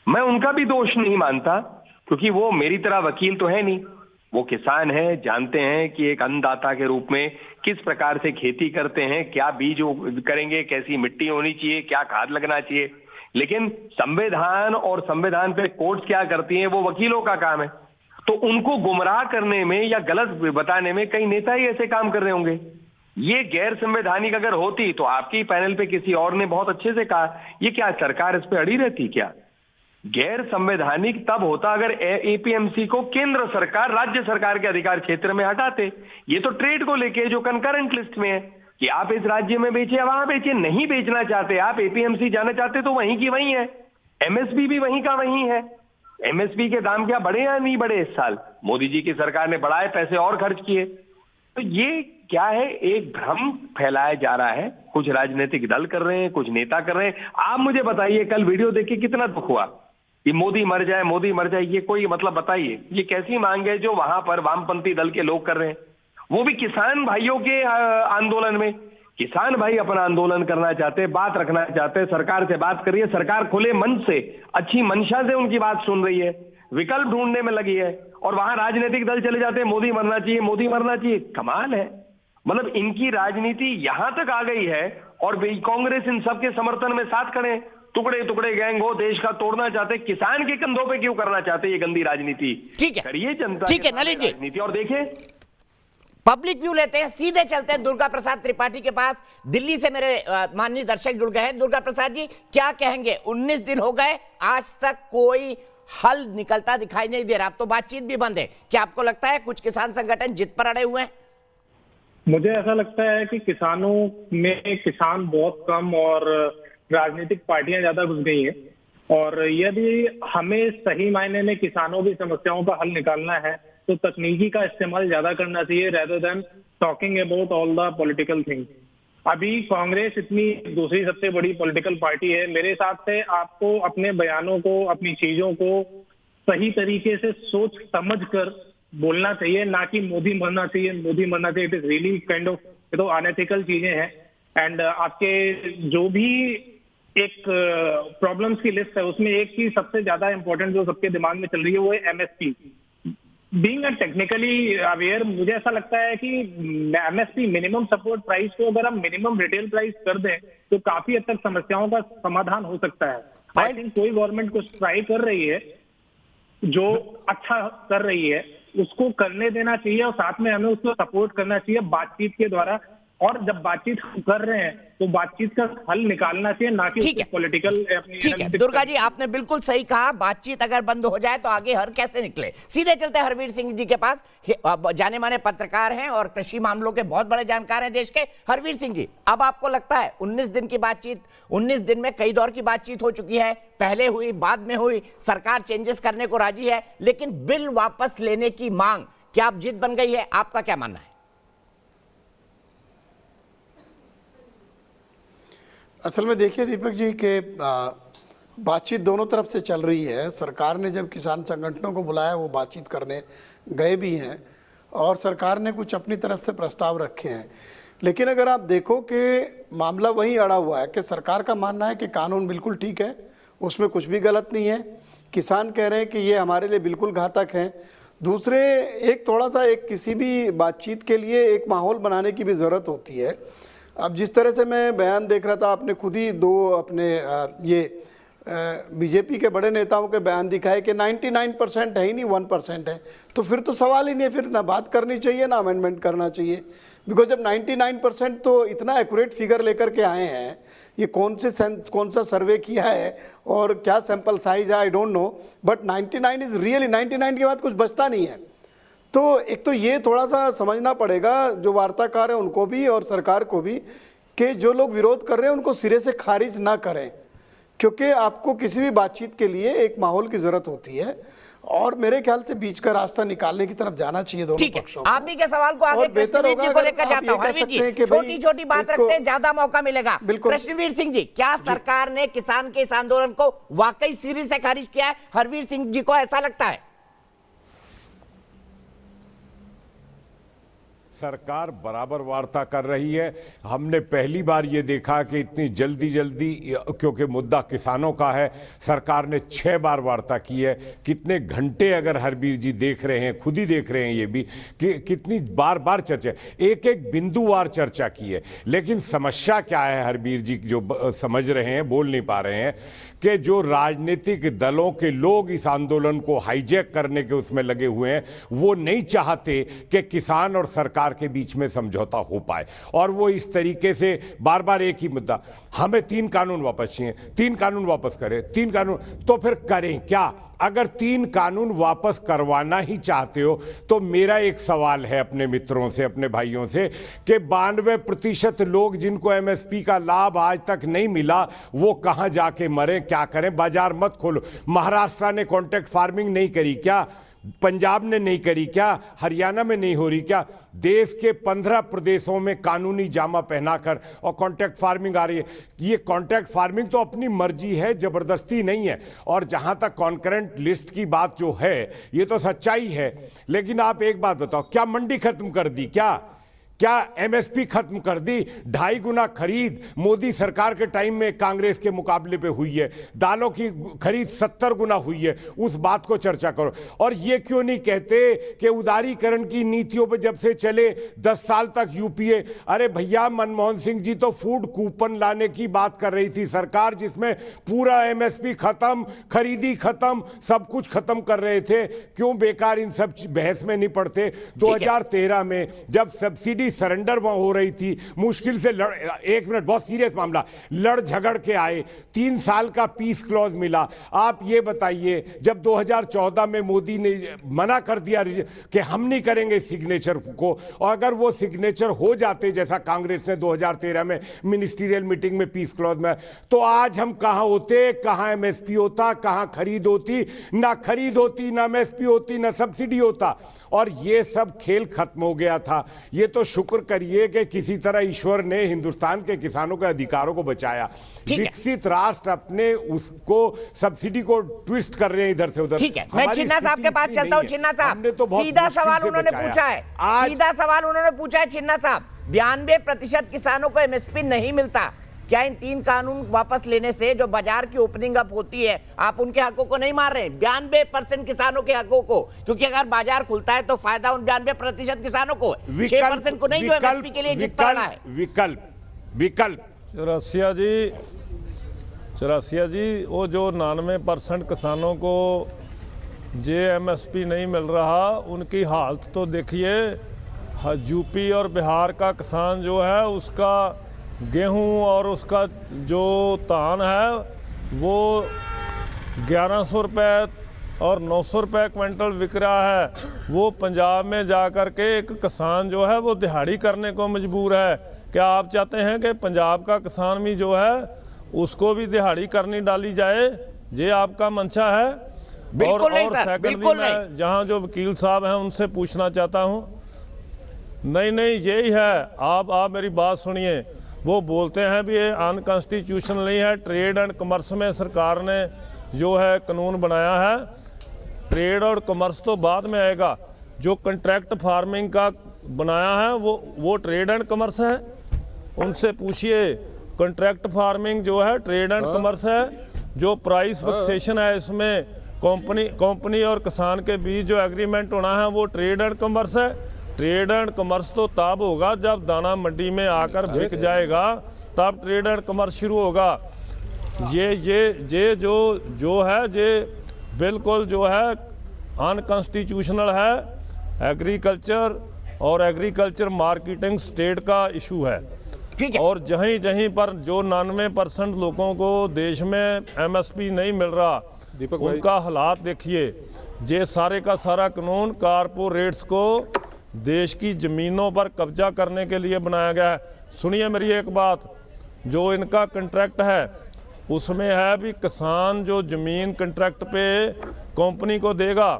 मैं उनका भी दोष नहीं मानता, क्योंकि वो मेरी तरह वकील तो है नहीं। वो किसान है, जानते हैं कि एक अन्नदाता के रूप में किस प्रकार से खेती करते हैं, क्या बीज करेंगे, कैसी मिट्टी होनी चाहिए, क्या खाद लगना चाहिए। लेकिन संविधान और संविधान पे कोर्ट क्या करती हैं, वो वकीलों का काम है। तो उनको गुमराह करने में या गलत बताने में कई नेता ही ऐसे काम कर रहे होंगे। ये गैर संवैधानिक अगर होती तो आपके पैनल पे किसी और ने बहुत अच्छे से कहा, ये क्या सरकार इस पे अड़ी रहती क्या? गैर संवैधानिक तब होता अगर एपीएमसी को केंद्र सरकार राज्य सरकार के अधिकार क्षेत्र में हटाते। ये तो ट्रेड को लेके जो कंकरेंट लिस्ट में है कि आप इस राज्य में बेचे या वहां बेचे, नहीं बेचना चाहते आप, एपीएमसी जाना चाहते तो वहीं की वहीं है। एमएसपी भी वहीं का वहीं है। एमएसपी के दाम क्या बढ़े या नहीं बढ़े? इस साल मोदी जी की सरकार ने बढ़ाए, पैसे और खर्च किए। तो ये क्या है, एक भ्रम फैलाया जा रहा है। कुछ राजनीतिक दल कर रहे हैं, कुछ नेता कर रहे हैं। आप मुझे बताइए, कल वीडियो देख के कितना दुख हुआ कि मोदी मर जाए, मोदी मर जाए। ये कोई मतलब बताइए, ये कैसी मांग है जो वहां पर वामपंथी दल के लोग कर रहे हैं, वो भी किसान भाइयों के आंदोलन में। किसान भाई अपना आंदोलन करना चाहते हैं, बात रखना चाहते हैं, सरकार से बात करिए। सरकार खुले मन से, अच्छी मंशा से उनकी बात सुन रही है, विकल्प ढूंढने में लगी है। और वहां राजनीतिक दल चले जाते हैं, मोदी मरना चाहिए, मोदी मरना चाहिए। कमाल है, मतलब इनकी राजनीति यहां तक आ गई है। और कांग्रेस इन सबके समर्थन में साथ खड़े, टुकड़े टुकड़े गैंग हो, देश का तोड़ना चाहते, किसान के कंधों पे क्यों करना चाहते ये गंदी राजनीति? ठीक है, करिए जनता, ठीक है नलिन जी, राजनीति। और देखिए पब्लिक व्यू लेते हैं, सीधे चलते हैं दुर्गा प्रसाद त्रिपाठी के पास। दिल्ली से मेरे माननीय दर्शक जुड़ गए हैं। दुर्गा प्रसाद जी, क्या कहेंगे? 19 दिन हो गए, आज तक कोई हल निकलता दिखाई नहीं दे रहा। अब तो बातचीत भी बंद है। क्या आपको लगता है कुछ किसान संगठन जिद पर अड़े हुए हैं? मुझे ऐसा लगता है कि किसानों में किसान बहुत कम और राजनीतिक पार्टियां ज्यादा घुस गई हैं। और यदि हमें सही मायने में किसानों की समस्याओं का हल निकालना है तो तकनीकी का इस्तेमाल ज्यादा करना चाहिए, rather than talking about all the political things. अभी कांग्रेस इतनी दूसरी सबसे बड़ी पॉलिटिकल पार्टी है। मेरे हिसाब से आपको अपने बयानों को, अपनी चीजों को सही तरीके से सोच समझ कर बोलना चाहिए, ना कि मोदी मरना चाहिए, मोदी मरना चाहिए। It is really kind of, ये तो अनएथिकल चीजें हैं। एंड आपके जो भी एक प्रॉब्लम्स की लिस्ट है, उसमें एक चीज सबसे ज्यादा इंपॉर्टेंट जो सबके दिमाग में चल रही है वो है MSP. Being a technically aware, मुझे ऐसा लगता है कि एमएसपी मिनिमम सपोर्ट प्राइस को अगर हम मिनिमम रिटेल प्राइस कर दें तो काफी हद तक समस्याओं का समाधान हो सकता है। आई थिंक कोई गवर्नमेंट कुछ ट्राई कर रही है जो अच्छा कर रही है, उसको करने देना चाहिए और साथ में हमें उसको सपोर्ट करना चाहिए बातचीत के द्वारा। और जब बातचीत हम कर रहे हैं तो बातचीत का हल निकालना चाहिए, ना कि पॉलिटिकल। ठीक है दुर्गा जी, आपने बिल्कुल सही कहा, बातचीत अगर बंद हो जाए तो आगे हर कैसे निकले। सीधे चलते हैं हरवीर सिंह जी के पास, जाने माने पत्रकार हैं और कृषि मामलों के बहुत बड़े जानकार हैं देश के। हरवीर सिंह जी, अब आपको लगता है 19 दिन की बातचीत, 19 दिन में कई दौर की बातचीत हो चुकी है, पहले हुई बाद में हुई, सरकार चेंजेस करने को राजी है, लेकिन बिल वापस लेने की मांग क्या अब जिद बन गई है? आपका क्या मानना है? असल में देखिए दीपक जी के बातचीत दोनों तरफ से चल रही है। सरकार ने जब किसान संगठनों को बुलाया वो बातचीत करने गए भी हैं और सरकार ने कुछ अपनी तरफ से प्रस्ताव रखे हैं। लेकिन अगर आप देखो कि मामला वहीं अड़ा हुआ है कि सरकार का मानना है कि कानून बिल्कुल ठीक है, उसमें कुछ भी गलत नहीं है, किसान कह रहे हैं कि ये हमारे लिए बिल्कुल घातक है। दूसरे एक थोड़ा सा एक किसी भी बातचीत के लिए एक माहौल बनाने की भी ज़रूरत होती है। अब जिस तरह से मैं बयान देख रहा था, आपने खुद ही दो अपने ये बीजेपी के बड़े नेताओं के बयान दिखाए कि 99% है ही नहीं, 1% है, तो फिर तो सवाल ही नहीं है, फिर ना बात करनी चाहिए ना अमेंडमेंट करना चाहिए। बिकॉज जब 99% तो इतना एक्यूरेट फिगर लेकर के आए हैं, ये कौन सा सर्वे किया है और क्या सैंपल साइज है I don't know, but 99 is really 99 के बाद कुछ बचता नहीं है। तो एक तो ये थोड़ा सा समझना पड़ेगा जो वार्ताकार हैं उनको भी और सरकार को भी कि जो लोग विरोध कर रहे हैं उनको सिरे से खारिज ना करें, क्योंकि आपको किसी भी बातचीत के लिए एक माहौल की ज़रूरत होती है और मेरे ख्याल से बीच का रास्ता निकालने की तरफ जाना चाहिए दोनों पक्षों को। आप भी के सवाल को आगे कृष्णवीर जी को लेकर जाता हूं। हरवीर जी, छोटी छोटी बात रखते हैं, ज्यादा मौका मिलेगा। कृष्णवीर सिंह जी, क्या सरकार ने किसान के इस आंदोलन को वाकई सिरे से खारिज किया है? हरवीर सिंह जी को ऐसा लगता है? सरकार बराबर वार्ता कर रही है। हमने पहली बार ये देखा कि इतनी जल्दी क्योंकि मुद्दा किसानों का है, सरकार ने 6 बार वार्ता की है। कितने घंटे अगर हरवीर जी देख रहे हैं, खुद ही देख रहे हैं ये भी कि कितनी बार चर्चा, एक एक बिंदुवार चर्चा की है। लेकिन समस्या क्या है हरवीर जी जो समझ रहे हैं, बोल नहीं पा रहे हैं, कि जो राजनीतिक दलों के लोग इस आंदोलन को हाईजैक करने के उसमें लगे हुए हैं, वो नहीं चाहते कि किसान और सरकार के बीच में समझौता हो पाए। और वो इस तरीके से बार बार एक ही मुद्दा, हमें 3 कानून वापस चाहिए, 3 कानून वापस करें, 3 कानून, तो फिर करें क्या? अगर 3 कानून वापस करवाना ही चाहते हो तो मेरा एक सवाल है अपने मित्रों से, अपने भाइयों से, कि 92% लोग जिनको एमएसपी का लाभ आज तक नहीं मिला वो कहां जाके मरे, क्या करें? बाजार मत खोलो। महाराष्ट्र ने कॉन्ट्रैक्ट फार्मिंग नहीं करी क्या? पंजाब ने नहीं करी क्या? हरियाणा में नहीं हो रही क्या? देश के 15 प्रदेशों में कानूनी जामा पहनाकर और कॉन्ट्रैक्ट फार्मिंग आ रही है। ये कॉन्ट्रैक्ट फार्मिंग तो अपनी मर्जी है, जबरदस्ती नहीं है। और जहां तक कॉन्करेंट लिस्ट की बात जो है, ये तो सच्चाई है। लेकिन आप एक बात बताओ, क्या मंडी खत्म कर दी? क्या एमएसपी खत्म कर दी? 2.5 गुना खरीद मोदी सरकार के टाइम में कांग्रेस के मुकाबले पे हुई है। दालों की खरीद 70 गुना हुई है। उस बात को चर्चा करो। और ये क्यों नहीं कहते कि उदारीकरण की नीतियों पे जब से चले 10 साल तक यूपीए, अरे भैया मनमोहन सिंह जी तो फूड कूपन लाने की बात कर रही थी सरकार, जिसमें पूरा एमएसपी खत्म, खरीदी खत्म, सब कुछ खत्म कर रहे थे। क्यों बेकार इन सब बहस में नहीं पड़ते? 2013 में जब सब्सिडी सरेंडर वहां हो रही थी, मुश्किल से एक मिनट, बहुत सीरियस मामला, लड़ झगड़ के आए, 3 साल का पीस क्लॉज मिला। आप ये बताइए, जब 2014 में मोदी ने मना कर दिया कि हम नहीं करेंगे सिग्नेचर को, और अगर वो सिग्नेचर हो जाते जैसा कांग्रेस ने 2013 में मिनिस्ट्रियल मीटिंग में पीस क्लॉज में, तो आज हम कहां होते? कहां एमएसपी होता? कहां खरीद होती? ना खरीद होती, ना एमएसपी होती, ना सब्सिडी होता। और ये सब खेल खत्म हो गया था। ये तो शुक्र करिए कि किसी तरह ईश्वर ने हिंदुस्तान के किसानों के अधिकारों को बचाया। विकसित राष्ट्र अपने उसको सब्सिडी को ट्विस्ट कर रहे हैं इधर से उधर। ठीक है, मैं छिन्ना साहब के पास चलता हूं। छिन्ना साहब, सीधा सवाल उन्होंने पूछा है, सीधा सवाल उन्होंने पूछा है। छिन्ना साहब, 92% किसानों को एमएसपी नहीं मिलता, क्या इन 3 कानून वापस लेने से जो बाजार की ओपनिंग अप होती है, आप उनके हकों को नहीं मार रहे? 92% किसानों के हकों को, क्योंकि अगर बाजार खुलता है तो फायदा उन 92% किसानों को, 6% को नहीं, जो एमएसपी के लिए जिद पड़ा है। विकल्प चौरासिया जी, वो जो 99% किसानों को JMSP नहीं मिल रहा, उनकी हालत तो देखिए। यूपी और बिहार का किसान जो है, उसका गेहूं और उसका जो धान है वो 1100 रुपये और 900 रुपये क्विंटल बिक रहा है। वो पंजाब में जा कर के एक किसान जो है वो दिहाड़ी करने को मजबूर है। क्या आप चाहते हैं कि पंजाब का किसान भी जो है उसको भी दिहाड़ी करनी डाली जाए? ये आपका मंशा है? बिल्कुल नहीं सर, सेकंड बिल्कुल मैं नहीं। जहां जो वकील साहब हैं उनसे पूछना चाहता हूं। नहीं यही है, आप मेरी बात सुनिए। वो बोलते हैं भी ये अनकॉन्स्टिट्यूशनल नहीं है। ट्रेड एंड कॉमर्स में सरकार ने जो है कानून बनाया है, ट्रेड और कॉमर्स तो बाद में आएगा। जो कॉन्ट्रैक्ट फार्मिंग का बनाया है वो ट्रेड एंड कॉमर्स है। उनसे पूछिए, कॉन्ट्रैक्ट फार्मिंग जो है ट्रेड एंड कॉमर्स है। जो प्राइस फिक्सेशन है, इसमें कंपनी और किसान के बीच जो एग्रीमेंट होना है वो ट्रेड एंड कॉमर्स है। ट्रेड एंड कॉमर्स तो तब होगा जब दाना मंडी में आकर बिक जाएगा, तब ट्रेड एंड कॉमर्स शुरू होगा। ये जो है ये बिल्कुल जो है अनकॉन्स्टिट्यूशनल है। एग्रीकल्चर और एग्रीकल्चर मार्केटिंग स्टेट का इशू है। ठीक है। और जहीं पर जो 99% लोगों को देश में MSP नहीं मिल रहा, उनका हालात देखिए। ये सारे का सारा कानून कारपोरेट्स को देश की ज़मीनों पर कब्जा करने के लिए बनाया गया है। सुनिए मेरी एक बात, जो इनका कॉन्ट्रैक्ट है उसमें है भी किसान जो ज़मीन कॉन्ट्रैक्ट पे कंपनी को देगा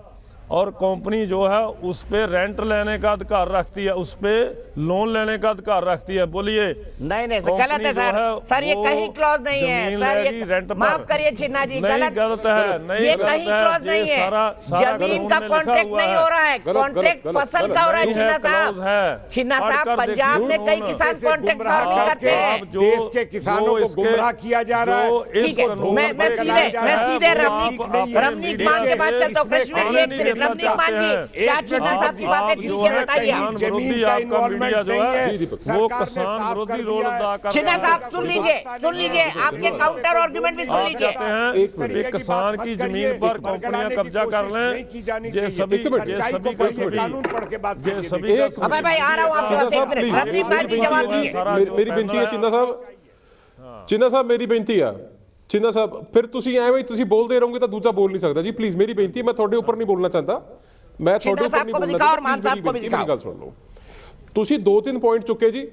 और कंपनी जो है उस पे रेंट लेने का अधिकार रखती है, उस पे लोन लेने का अधिकार रखती है। बोलिए नहीं सर, गलत है सर ये कहीं क्लॉज नहीं है सर, ये माफ करिए छिन्ना जी, गलत है। ये कहीं क्लॉज नहीं है। जमीन का कॉन्ट्रैक्ट नहीं हो रहा है, कॉन्ट्रैक्ट फसल का हो रहा है। छिन्ना साहब पंजाब में कई किसान कॉन्ट्रैक्ट फार्मिंग करते हैं। देश के किसानों को गुमराह किया जा रहा है। ठीक है, मैं सीधे रमनीक मान के बात चलता हूँ। कृष्ण रमनीक मान जी, क्या छिन्ना साहब की बातें ठीक है, बताइए। जमीन का इन्वॉल्वमेंट जो है वो किसान विरोधी रोल अदा कर। छिन्ना साहब सुन लीजिए, आपके काउंटर आर्गुमेंट भी सुन लीजिए। एक किसान की जमीन पर कंपनियां कब्जा कर लें, ये सभी अबे भाई आ रहा हूँ आपके पास, एक मिनट। रमनीक मान जी जवाब दीजिए। मेरी बेनती है चिन्ना साहब मेरी बेनती है चिन्ना साहब, फिर ਤੁਸੀਂ ਐਵੇਂ ਹੀ ਤੁਸੀਂ ਬੋਲਦੇ ਰਹੋਗੇ ਤਾਂ ਦੂਜਾ ਬੋਲ ਨਹੀਂ ਸਕਦਾ ਜੀ। ਪਲੀਜ਼ ਮੇਰੀ ਬੇਨਤੀ ਹੈ, ਮੈਂ ਤੁਹਾਡੇ ਉੱਪਰ ਨਹੀਂ ਬੋਲਣਾ ਚਾਹੁੰਦਾ, ਮੈਂ ਤੁਹਾਡੇ ਉੱਪਰ ਨਹੀਂ ਬੋਲਣਾ ਚਾਹੁੰਦਾ। ਮੇਰੀ ਗੱਲ ਸੁਣ ਲਓ। ਤੁਸੀਂ 2-3 ਪੁਆਇੰਟ ਚੁੱਕੇ ਜੀ।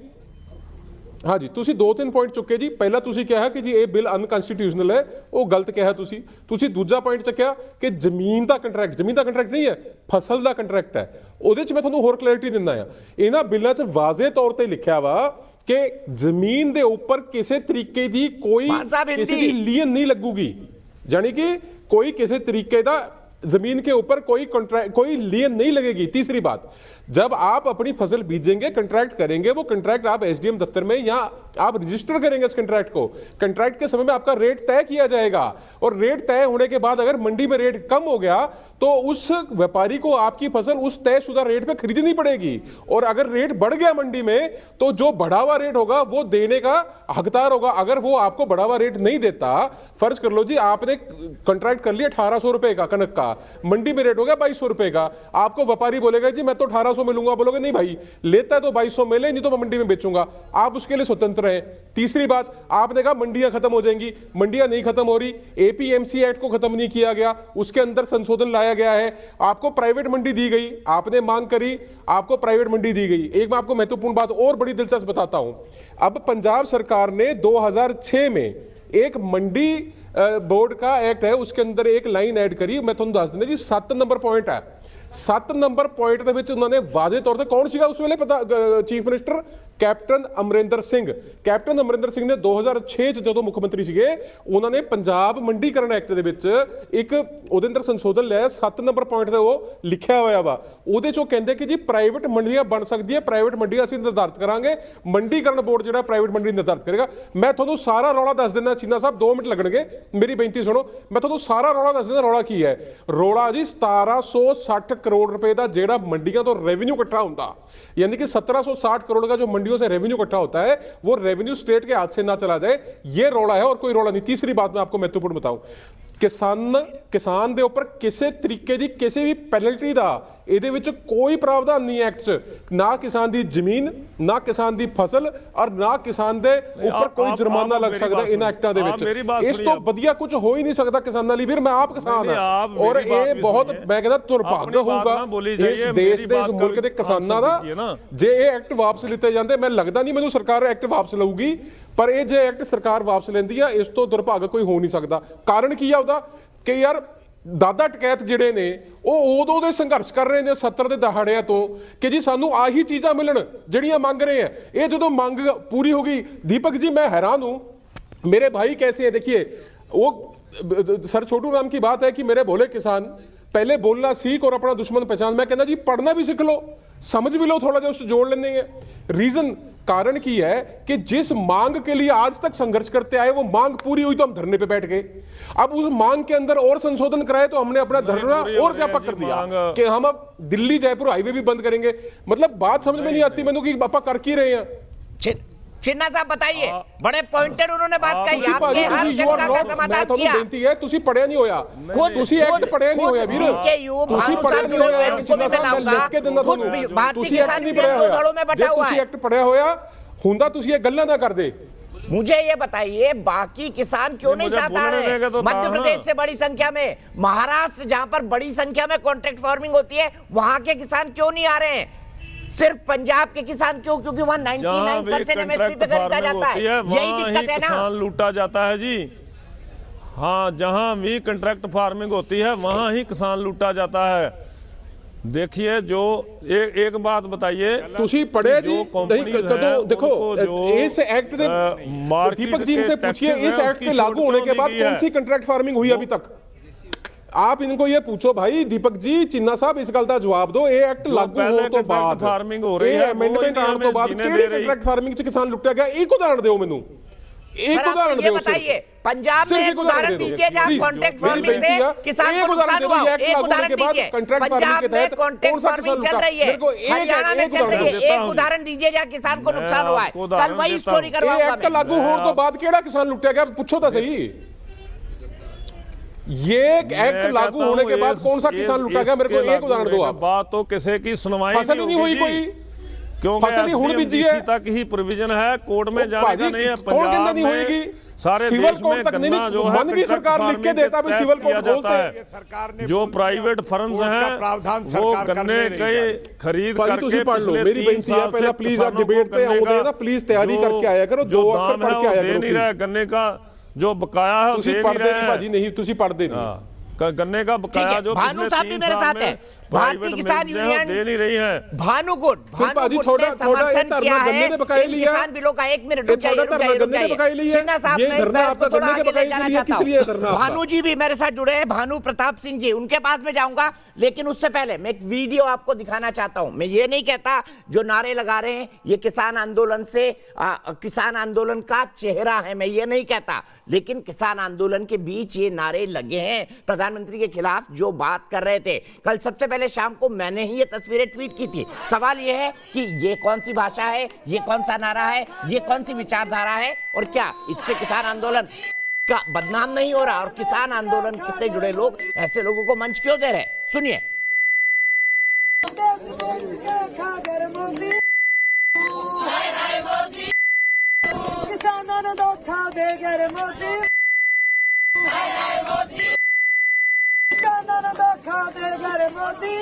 हाँ जी, ਤੁਸੀਂ 2-3 ਪੁਆਇੰਟ ਚੁੱਕੇ ਜੀ। ਪਹਿਲਾ ਤੁਸੀਂ ਕਿਹਾ ਕਿ ਜੀ ਇਹ ਬਿੱਲ ਅਨਕਨਸਟੀਟਿਊਸ਼ਨਲ ਹੈ, ਉਹ ਗਲਤ ਕਿਹਾ ਤੁਸੀਂ ਦੂਜਾ ਪੁਆਇੰਟ ਚੱਕਿਆ ਕਿ ਜ਼ਮੀਨ ਦਾ ਕੰਟਰੈਕਟ ਨਹੀਂ ਹੈ, ਫਸਲ ਦਾ ਕੰਟਰੈਕਟ ਹੈ। ਉਹਦੇ 'ਚ ਮੈਂ ਤੁਹਾਨੂੰ ਹੋਰ ਕਲੈਰਿਟੀ ਦਿੰਦਾ ਆ। ਇਹਨਾਂ ਬਿੱਲਾਂ 'ਚ ਵਾਜ਼ੇ ਤੌਰ ਤੇ ਲਿਖਿਆ ਵਾ कि जमीन के ऊपर किसी तरीके की कोई किसी की लीन नहीं लगूगी, यानी कि कोई किसी तरीके का जमीन के ऊपर कोई लीन नहीं लगेगी। तीसरी बात, जब आप अपनी फसल बीजेंगे, कंट्रैक्ट करेंगे, वो कंट्रैक्ट आप SDM दफ्तर में या आप रजिस्टर करेंगे इस कंट्रैक्ट को। कंट्रैक्ट के समय में आपका रेट तय किया जाएगा और रेट तय होने के बाद अगर मंडी में रेट कम हो गया तो उस व्यापारी को आपकी फसल उस तयशुदा रेट पे खरीदनी पड़ेगी। और अगर रेट बढ़ गया मंडी में तो जो बढ़ा हुआ रेट होगा वो देने का हकदार होगा। अगर वो आपको बढ़ा हुआ रेट नहीं देता, फर्ज कर लो जी आपने कंट्रैक्ट कर लिया 1800 रुपए का कनक का, मंडी में रेट हो गया 2200 रुपए का, आपको व्यापारी बोलेगा जी मैं तो 1800 में लूंगा, बोलोगे नहीं भाई लेता है तो 2200 में ले, नहीं तो मैं मंडी में बेचूंगा। आप उसके लिए स्वतंत्र हैं। तीसरी बात, आपने कहा मंडियां खत्म हो जाएंगी, मंडियां नहीं खत्म हो रही। APMC एक्ट को खत्म नहीं किया गया, उसके अंदर संशोधन लाया गया है। आपको प्राइवेट मंडी दी गई, आपने मांग करी, आपको प्राइवेट मंडी दी गई। एक मैं आपको महत्वपूर्ण बात और बड़ी दिलचस्प बताता हूं। अब पंजाब सरकार ने 2006 में एक मंडी बोर्ड का एक्ट है, उसके अंदर एक लाइन ऐड करी। मैं ਤੁਹਾਨੂੰ ਦੱਸ ਦਿੰਦਾ ਜੀ 7 ਨੰਬਰ ਪੁਆਇੰਟ ਹੈ। 7 ਨੰਬਰ ਪੁਆਇੰਟ ਦੇ ਵਿੱਚ ਉਹਨਾਂ ਨੇ ਵਾਜ਼ੇ ਤੌਰ ਤੇ ਕੌਣ ਸੀਗਾ ਉਸ ਵੇਲੇ ਪਤਾ chief minister captain Amarinder Singh ਨੇ 2006 ਚ ਜਦੋਂ ਮੁੱਖ ਮੰਤਰੀ ਸੀਗੇ ਉਹਨਾਂ ਨੇ ਪੰਜਾਬ ਮੰਡੀਕਰਨ ਐਕਟ ਦੇ ਵਿੱਚ ਇੱਕ ਉਹਦੇ ਅੰਦਰ ਸੰਸ਼ੋਧਨ ਲਿਆ 7 ਨੰਬਰ ਪੁਆਇੰਟ ਤੇ ਉਹ ਲਿਖਿਆ ਹੋਇਆ ਵਾ। ਉਹਦੇ ਚੋਂ ਕਹਿੰਦੇ ਕਿ ਜੀ ਪ੍ਰਾਈਵੇਟ ਮੰਡੀਆਂ ਬਣ ਸਕਦੀ ਹੈ, ਪ੍ਰਾਈਵੇਟ ਮੰਡੀਆਂ ਅਸੀਂ ਨਿਰਧਾਰਿਤ ਕਰਾਂਗੇ, ਮੰਡੀਕਰਨ ਬੋਰਡ ਜਿਹੜਾ ਪ੍ਰਾਈਵੇਟ ਮੰਡੀ ਨਿਰਧਾਰਿਤ ਕਰੇਗਾ। ਮੈਂ ਤੁਹਾਨੂੰ ਸਾਰਾ ਰੌਲਾ ਦੱਸ ਦਿੰਦਾ ਚੀਨਾ ਸਾਹਿਬ, 2 ਮਿੰਟ ਲੱਗਣਗੇ, ਮੇਰੀ ਬੇਨਤੀ ਸੁਣੋ। ਮੈਂ ਤੁਹਾਨੂੰ ਸਾਰਾ ਰੌਲਾ ਦੱਸ ਦਿੰਦਾ। ਰੌਲਾ ਕੀ ਹੈ? ਰੌਲਾ ਜੀ 1760 ਕਰੋੜ रुपए का जेड़ा मंडियों तो रेवेन्यू इकट्ठा होता, यानी कि 1760 करोड़ का जो मंडियों से रेवेन्यू इकट्ठा होता है वो रेवेन्यू स्टेट के हाथ से ना चला जाए, ये रौला है और कोई रौला नहीं। तीसरी बात मैं आपको महत्वपूर्ण बताऊं, किसान ਦੇ ਉੱਪਰ ਕਿਸੇ ਤਰੀਕੇ ਦੀ ਕਿਸੇ ਵੀ ਪੈਨਲਟੀ ਦਾ ਇਹਦੇ ਵਿੱਚ ਕੋਈ ਪ੍ਰਾਵਧਾਨ ਨਹੀਂ ਐਕਟ 'ਚ, ਨਾ ਕਿਸਾਨ ਦੀ ਜ਼ਮੀਨ, ਨਾ ਕਿਸਾਨ ਦੀ ਫਸਲ ਔਰ ਨਾ ਕਿਸਾਨ ਦੇ ਉੱਪਰ ਕੋਈ ਜੁਰਮਾਨਾ ਲੱਗ ਸਕਦਾ ਇਹਨਾਂ ਐਕਟਾਂ ਦੇ ਵਿੱਚ। ਇਸ ਤੋਂ ਵਧੀਆ ਕੁਝ ਹੋ ਹੀ ਨਹੀਂ ਸਕਦਾ ਕਿਸਾਨਾਂ ਲਈ। ਵੀਰ ਮੈਂ ਆਪ ਕਿਸਾਨ ਹਾਂ ਔਰ ਇਹ ਬਹੁਤ ਮੈਂ ਕਹਿੰਦਾ ਦੁਰਭਾਗ ਹੋਊਗਾ ਇਸ ਦੇਸ਼ ਦੇ ਇਸ ਮੁਲਕ ਦੇ ਕਿਸਾਨਾਂ ਦਾ ਜੇ ਇਹ ਐਕਟ ਵਾਪਸ ਲਿੱਤੇ ਜਾਂਦੇ। ਮੈਨੂੰ ਲੱਗਦਾ ਨਹੀਂ ਮੈਨੂੰ ਸਰਕਾਰ ਐਕਟ ਵਾਪਸ ਲਊਗੀ, ਪਰ ਇਹ ਜੇ ਐਕਟ ਸਰਕਾਰ ਵਾਪਸ ਲੈਂਦੀ ਆ ਇਸ ਤੋਂ ਦੁਰਭਾਗ ਕੋਈ ਹੋ ਨਹੀਂ ਸਕਦਾ। ਕਾਰਨ ਕੀ ਆ ਉਹਦਾ ਕਿ ਯਾਰ ਦਾਦਾ ਟਕੈਤ ਜਿਹੜੇ ਨੇ ਉਹ ਉਦੋਂ ਦੇ ਸੰਘਰਸ਼ ਕਰ ਰਹੇ ਨੇ 70 ਦੇ ਦਹਾੜਿਆਂ ਤੋਂ ਕਿ ਜੀ ਸਾਨੂੰ ਆਹੀ ਚੀਜ਼ਾਂ ਮਿਲਣ ਜਿਹੜੀਆਂ ਮੰਗ ਰਹੇ ਆ। ਇਹ ਜਦੋਂ ਮੰਗ ਪੂਰੀ ਹੋ ਗਈ दीपक जी मैं हैरान हूँ, मेरे भाई कैसे है। देखिए वो सर छोटू राम की बात है कि मेरे भोले किसान पहले बोलना सीख और अपना दुश्मन पहचान। मैं कहना जी पढ़ना भी सीख लो, समझ भी लो, थोड़ा जो उससे जोड़ लेने हैं। रीजन कारण की है कि जिस मांग के लिए आज तक संघर्ष करते आए वो मांग पूरी हुई तो हम धरने पे बैठ गए। अब उस मांग के अंदर और संशोधन कराए तो हमने अपना धरना और व्यापक कर दिया कि हम अब दिल्ली जयपुर हाईवे भी बंद करेंगे। मतलब बात समझ में नहीं आती मैंने कि पापा कर की रहे हैं। चिन्ना साहब बताइए, बड़े पॉइंटेड उन्होंने बात कही, आपके हर शंका का समाधान किया। बेनती है तुसी पढ़िया नहीं होया, तुसी एक्ट पढ़िया नहीं होया वीर, तुसी पढ़िया नहीं होया। चिन्ना साहब मैं लिख के दिंदा ਤੁਹਾਨੂੰ, तुसी एक्ट नहीं पढ़िया होया। जे तुसी एक्ट पढ़िया होया हुंदा तुसी ये गल्लां ना करदे। मुझे ये बताइए बाकी किसान क्यों नहीं साथ आ रहे हैं? मध्य प्रदेश से बड़ी संख्या में, महाराष्ट्र जहां पर बड़ी संख्या में कॉन्ट्रैक्ट फार्मिंग होती है वहां के किसान क्यों नहीं आ रहे हैं? सिर्फ पंजाब के किसान क्यों? क्योंकि वहां 99% एमएसपी पे खरीदा जाता है। यही दिक्कत है ना, किसान लूटा जाता है जी। हाँ, जहां भी कॉन्ट्रैक्ट फार्मिंग होती है वहां ही किसान लूटा जाता है। देखिए जो एक बात बताइए, तुसी पढ़े जी नहीं कदों देखो इस एक्ट दे दीपक जी से पूछिए इस एक्ट के लागू होने के बाद कौन सी कॉन्ट्रैक्ट फार्मिंग हुई अभी तक? आप इनको ये पूछो भाई दीपक जी, चिन्ना साहब इस गल का जवाब दो। ये एक्ट लागू होने तो बाद फार्मिंग हो रही है, अमेंडमेंट आने तो बाद केड़ी कॉन्ट्रैक्ट फार्मिंग च किसान लुटिया गया? एक उदाहरण दो मेनू, एक उदाहरण दो। बताइए पंजाब में एक उदाहरण दीजिए जहां कॉन्ट्रैक्ट फार्मिंग से किसान को नुकसान हुआ। एक उदाहरण दीजिए, पंजाब में कॉन्ट्रैक्ट फार्मिंग चल रही है, हरियाणा में चल रही है, एक उदाहरण दीजिए जहां किसान को नुकसान हुआ है। कल वही स्टोरी करवाऊंगा मैं। लागू होने तो बाद केड़ा किसान लुटिया गया पूछो तो सही। ये एक्ट लागू होने के बाद कौन सा किसान लुटा गया? मेरे को एक उदाहरण दो आप। बात तो किसी की सुनवाई फसल ही नहीं हुई कोई, क्योंकि एसडीएम तक ही प्रोविजन है, कोर्ट में जाने का नहीं है। पंजाब नहीं होगी, सारे देश में गन्ना जो है बन की सरकार लिख के देता है सिविल कोर्ट खोलता है। जो प्राइवेट फर्म्स हैं वो गन्ने के खरीद करके पढ़ लो। मेरी बेनती है पहले प्लीज आप डिबेट पे आओ ना, प्लीज तैयारी करके आया करो, 2 अक्षर पढ़ के आया करो। नहीं रहा गन्ने का जो बकाया है तुसी पढ़दे नहीं भाजी, नहीं तुसी पढ़दे नहीं। गन्ने का बकाया जो भानु साहब भी मेरे साथ है, भारतीय किसान यूनियन दे नहीं रही है। भानु गुट ने समर्थन किया है किसान बिलों का। 1 मिनट चिन्ना साहब भानु जी भी मेरे साथ जुड़े हैं, भानु प्रताप सिंह जी, उनके पास में जाऊंगा। लेकिन उससे पहले मैं एक वीडियो आपको दिखाना चाहता हूं। मैं ये नहीं कहता जो नारे लगा रहे हैं ये किसान आंदोलन से किसान आंदोलन का चेहरा है, मैं ये नहीं कहता। लेकिन किसान आंदोलन के बीच ये नारे लगे हैं प्रधानमंत्री के खिलाफ जो बात कर रहे थे। कल सबसे पहले शाम को मैंने ही ये तस्वीरें ट्वीट की थी। सवाल ये है कि ये कौन सी भाषा है, ये कौन सा नारा है, ये कौन सी विचारधारा है, और क्या इससे किसान आंदोलन का बदनाम नहीं हो रहा? और किसान आंदोलन से जुड़े लोग ऐसे लोगों को मंच क्यों दे रहे? सुनिए। किसानों ने धोखा दे गए मोदी, किसानों ने धोखा दे गए मोदी।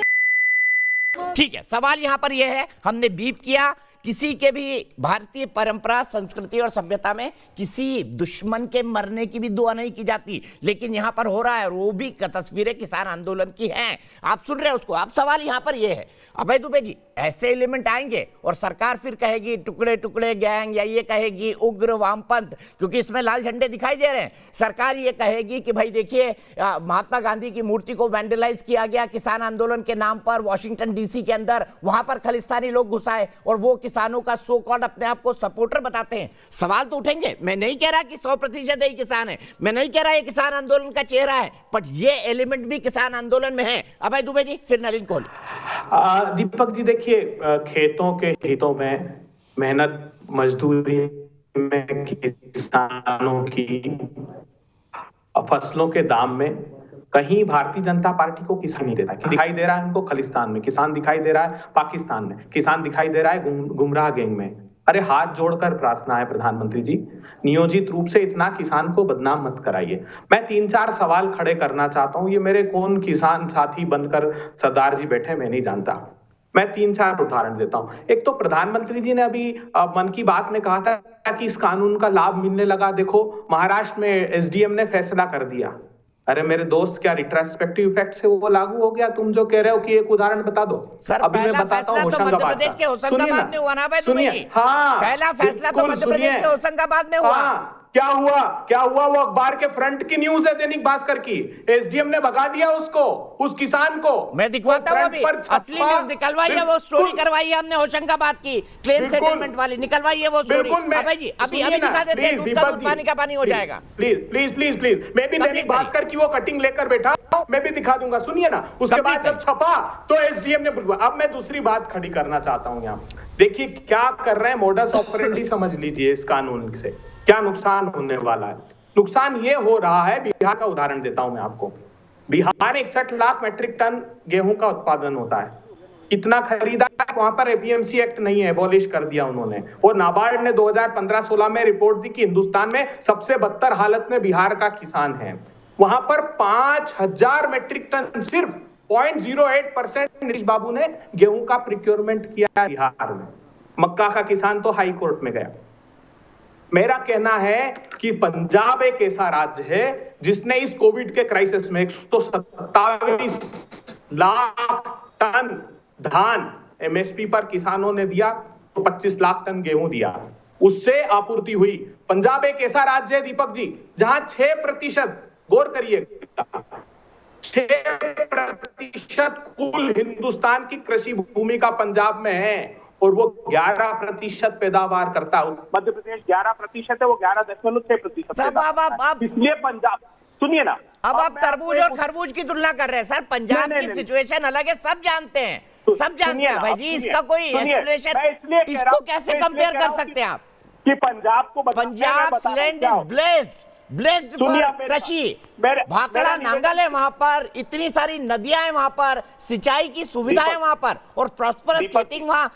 ठीक है, सवाल यहां पर यह है, हमने बीप किया किसी के भी भारतीय परंपरा, संस्कृति और सभ्यता में किसी दुश्मन के मरने की भी दुआ नहीं की जाती, लेकिन यहां पर हो रहा है और वो भी तस्वीरें किसान आंदोलन की हैं। आप सुन रहे हैं उसको। अब सवाल यहां पर यह है, अभय दुबे जी, ऐसे एलिमेंट आएंगे और सरकार फिर कहेगी टुकड़े टुकड़े गैंग, या ये कहेगी उग्र वामपंथ, क्योंकि इसमें लाल झंडे दिखाई दे रहे हैं। सरकार ये कहेगी कि भाई देखिए महात्मा गांधी की मूर्ति को वैंडलाइज किया गया किसान आंदोलन के नाम पर वॉशिंगटन डीसी के अंदर, वहां पर खालिस्तानी लोग घुसाए और वो किसानों का सो कॉल्ड अपने आप को सपोर्टर बताते हैं। सवाल तो उठेंगे। मैं नहीं कह रहा कि 100% ही किसान है, मैं नहीं कह रहा ये किसान आंदोलन का चेहरा है, बट ये एलिमेंट भी किसान आंदोलन में है। अभय दुबे जी, फिर नलिन कोहली। दीपक जी देखिए, खेतों के हितों में, मेहनत मजदूरी में, किसानों की फसलों के दाम में कहीं भारतीय जनता पार्टी को किसान नहीं देता। दिखाई दे रहा है उनको खालिस्तान में, किसान दिखाई दे रहा है पाकिस्तान में, किसान दिखाई दे रहा है गुमराह गैंग में। अरे हाथ जोड़कर प्रार्थना है प्रधानमंत्री जी, नियोजित रूप से इतना किसान को बदनाम मत कराइए। मैं 3-4 सवाल खड़े करना चाहता हूं। ये मेरे कौन किसान साथी बनकर सरदार जी बैठे मैं नहीं जानता। मैं 3-4 उदाहरण देता हूं। एक तो प्रधानमंत्री जी ने अभी मन की बात में कहा था कि इस कानून का लाभ मिलने लगा। देखो महाराष्ट्र में एसडीएम ने फैसला कर दिया। अरे मेरे दोस्त, क्या रिट्रोस्पेक्टिव इफेक्ट से वो लागू हो गया? तुम जो कह रहे हो कि एक उदाहरण बता दो। सर, अभी मैं बताता हूँ मध्य प्रदेश के होशंगाबाद में हुआ ना भाई दुबे जी। हाँ, पहला फैसला तो मध्य प्रदेश के होशंगाबाद में हुआ। क्या हुआ? वो अखबार के फ्रंट की न्यूज है, दैनिक भास्कर की। एसडीएम ने भगा दिया उसको, उस किसान को। मैं दिखवाता हूँ अभी, असली न्यूज निकलवाई है, वो स्टोरी करवाई है हमने होशंगाबाद की, क्लेम सेटलमेंट वाली निकलवाई है वो स्टोरी। अभय जी अभी दिखा देते हैं, दूध का दूध पानी का पानी हो जाएगा। प्लीज मैं भी दैनिक भास्कर की वो कटिंग लेकर बैठा, मैं भी दिखा दूंगा, सुनिए ना। उसके बाद जब छपा तो एसडीएम ने। अब मैं दूसरी बात खड़ी करना चाहता हूँ यहाँ। देखिए क्या कर रहे हैं, मोडस ऑपरेंडी समझ लीजिए इस कानून से क्या नुकसान होने वाला है। नुकसान ये हो रहा है, बिहार का उदाहरण देता हूं मैं आपको। बिहार में 61 लाख मेट्रिक टन गेहूं का उत्पादन होता है। इतना खरीदा, वहां पर एपीएमसी एक्ट नहीं है, एबॉलिश कर दिया उन्होंने। और नाबार्ड ने 2015-16 में रिपोर्ट दी कि हिंदुस्तान में सबसे बदतर हालत में बिहार का किसान है। वहां पर 5000 मेट्रिक टन, सिर्फ 0.08% नीतीश बाबू ने गेहूं का प्रिक्योरमेंट किया बिहार में। मक्का का किसान तो हाई कोर्ट में गया। मेरा कहना है कि पंजाब एक ऐसा राज्य है जिसने इस कोविड के क्राइसिस में 127 लाख टन धान एमएसपी पर किसानों ने दिया, तो 25 लाख टन गेहूं दिया, उससे आपूर्ति हुई। पंजाब एक ऐसा राज्य है दीपक जी जहां 6%, गौर करिए, 6% कुल हिंदुस्तान की कृषि भूमि का पंजाब में है और वो 11% पैदावार करता है। मध्य प्रदेश 11% है, वो 11.6%। इसलिए पंजाब, सुनिए ना, अब आप तरबूज और खरबूज की तुलना कर रहे हैं। सर पंजाब की सिचुएशन अलग है, सब जानते हैं, सब जानते हैं भाई जी। इसका कोई एक्सप्लेनेशन, इसको कैसे कंपेयर कर सकते हैं आप कि पंजाब को, Punjab land is blessed for कृषि। भाखड़ा नांगल है वहां पर, इतनी सारी नदियां हैं वहां पर, सिंचाई की सुविधा है वहां पर, और प्रॉस्परस खेती वहां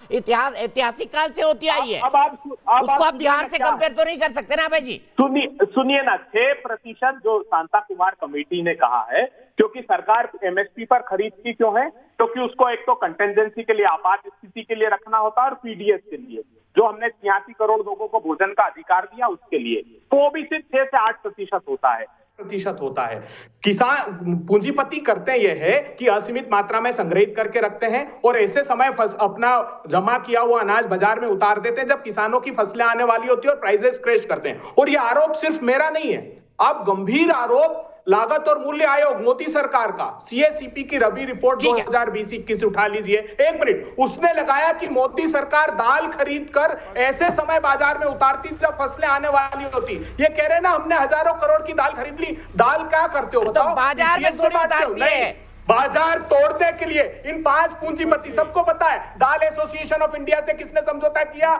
ऐतिहासिक काल से होती आई है। उसको आप बिहार से कंपेयर तो नहीं कर सकते ना भाई जी। सुनिए ना, 6% जो शांता कुमार कमेटी ने कहा है, क्योंकि सरकार एमएसपी पर खरीदती क्यों है? क्योंकि उसको एक तो कंटेंजेंसी के लिए, आपात स्थिति के लिए रखना होता है, और पीडीएस के लिए, जो हमने 86 करोड़ लोगों को भोजन का अधिकार दिया उसके लिए, तो वो भी सिर्फ 6 से 8% होता है। किसान पूंजीपति करते यह है कि असीमित मात्रा में संग्रहित करके रखते हैं और ऐसे समय अपना जमा किया हुआ अनाज बाजार में उतार देते हैं जब किसानों की फसलें आने वाली होती है और प्राइसेस क्रैश करते हैं। और यह आरोप सिर्फ मेरा नहीं है, आप गंभीर आरोप लागत और मूल्य आयोग मोदी सरकार का, सीएसीपी की रबी रिपोर्ट 2020-21 उठा लीजिए। एक मिनट, उसने लगाया कि मोदी सरकार दाल खरीद कर ऐसे समय बाजार में उतारती जब फसलें आने वाली होती। ये कह रहे ना हमने हजारों करोड़ की दाल खरीद ली, दाल क्या करते हो बताओ? तो बाजार में थोड़ी उतारती है, बाजार तोड़ने के लिए इन 5 पूंजीपति, सबको पता है। दाल एसोसिएशन ऑफ इंडिया से किसने समझौता किया?